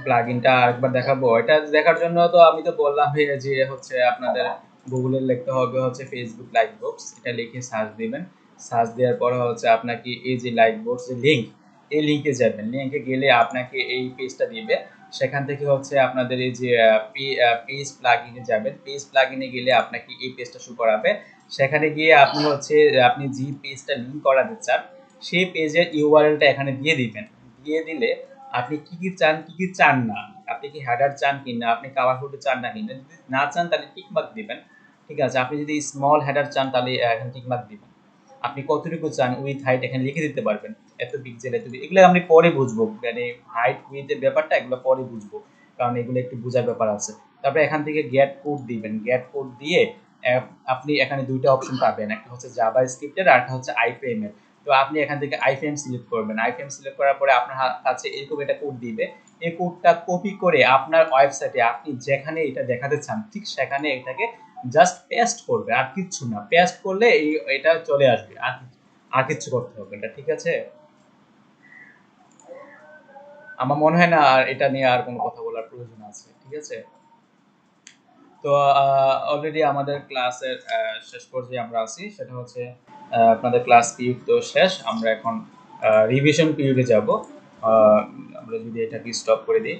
প্লাগইনটা আরেকবার দেখাবো, এটা দেখার জন্য তো আমি তো বললাম যে হচ্ছে আপনাদের গুগলে লিখতে হবে হচ্ছে ফেসবুক লাইভ বক্স, এটা লিখে সার্চ দিবেন। সার্চ দেওয়ার পরে হচ্ছে আপনাকে এই যে লাইভ বক্স যে লিংক, এই লিংকে যাবেন, লিংকে গেলে আপনাকে এই পেজটা দিবে। সেখান থেকে হচ্ছে আপনাদের এই যে পেজ প্লাগইনে যাবেন, পেজ প্লাগইনে গেলে আপনাকে এই পেজটা শো করাবে। সেখানে গিয়ে আপনি হচ্ছে আপনি যে পেজটা লিংক করাতে চান সেই পেজের ইউআরএলটা এখানে দিয়ে দিবেন। দিয়ে দিলে আপনি কি কি চান কি কি চান না, আপনি কি হেডার চান কিনা, আপনি কাভার ফটো চান না কিনা, যদি না চান তাহলে টিক মার্ক দিবেন, ঠিক আছে। আপনি যদি স্মল হেডার চান তাহলে এখানে টিক মার্ক দিবেন। আপনি কতটুকু চান উইথ হাইট এখানে লিখে দিতে পারবেন, এত পিক্সেল এত, এগুলো আমি পরে বুঝবো, মানে হাইট উইথের ব্যাপারটা এগুলো পরে বুঝবো, কারণ এগুলো একটু বোঝার ব্যাপার আছে। তারপরে এখান থেকে গেট কোড দিবেন, গেট কোড দিয়ে আপনি এখানে দুইটা অপশন পাবেন, একটা হচ্ছে জাভা স্ক্রিপ্টের আর একটা হচ্ছে আইফ্রেম এর। তো আপনি এখান থেকে আইফ্রেম সিলেক্ট করবেন, আইফ্রেম সিলেক্ট করার পরে আপনার কাছে এরকম একটা কোড দিবে। এই কোডটা কপি করে আপনার ওয়েবসাইটে আপনি যেখানে এটা দেখাতে চান ঠিক সেখানে এটাকে জাস্ট পেস্ট করবে, আর কিচ্ছু না। পেস্ট করলে এটা চলে আসবে, আর কিচ্ছু করতে হবে না, ঠিক আছে। আমার মনে হয় না আর এটা নিয়ে আর কোনো কথা বলার প্রয়োজন আছে, ঠিক আছে। তো অলরেডি আমাদের ক্লাসের শেষ পর্যায়ে আমরা আছি, সেটা হচ্ছে আপনাদের ক্লাস পিরিয়ড তো শেষ, আমরা এখন রিভিশন পিরিয়ডে যাব। আমরা যদি এটাকে স্টপ করে দিই,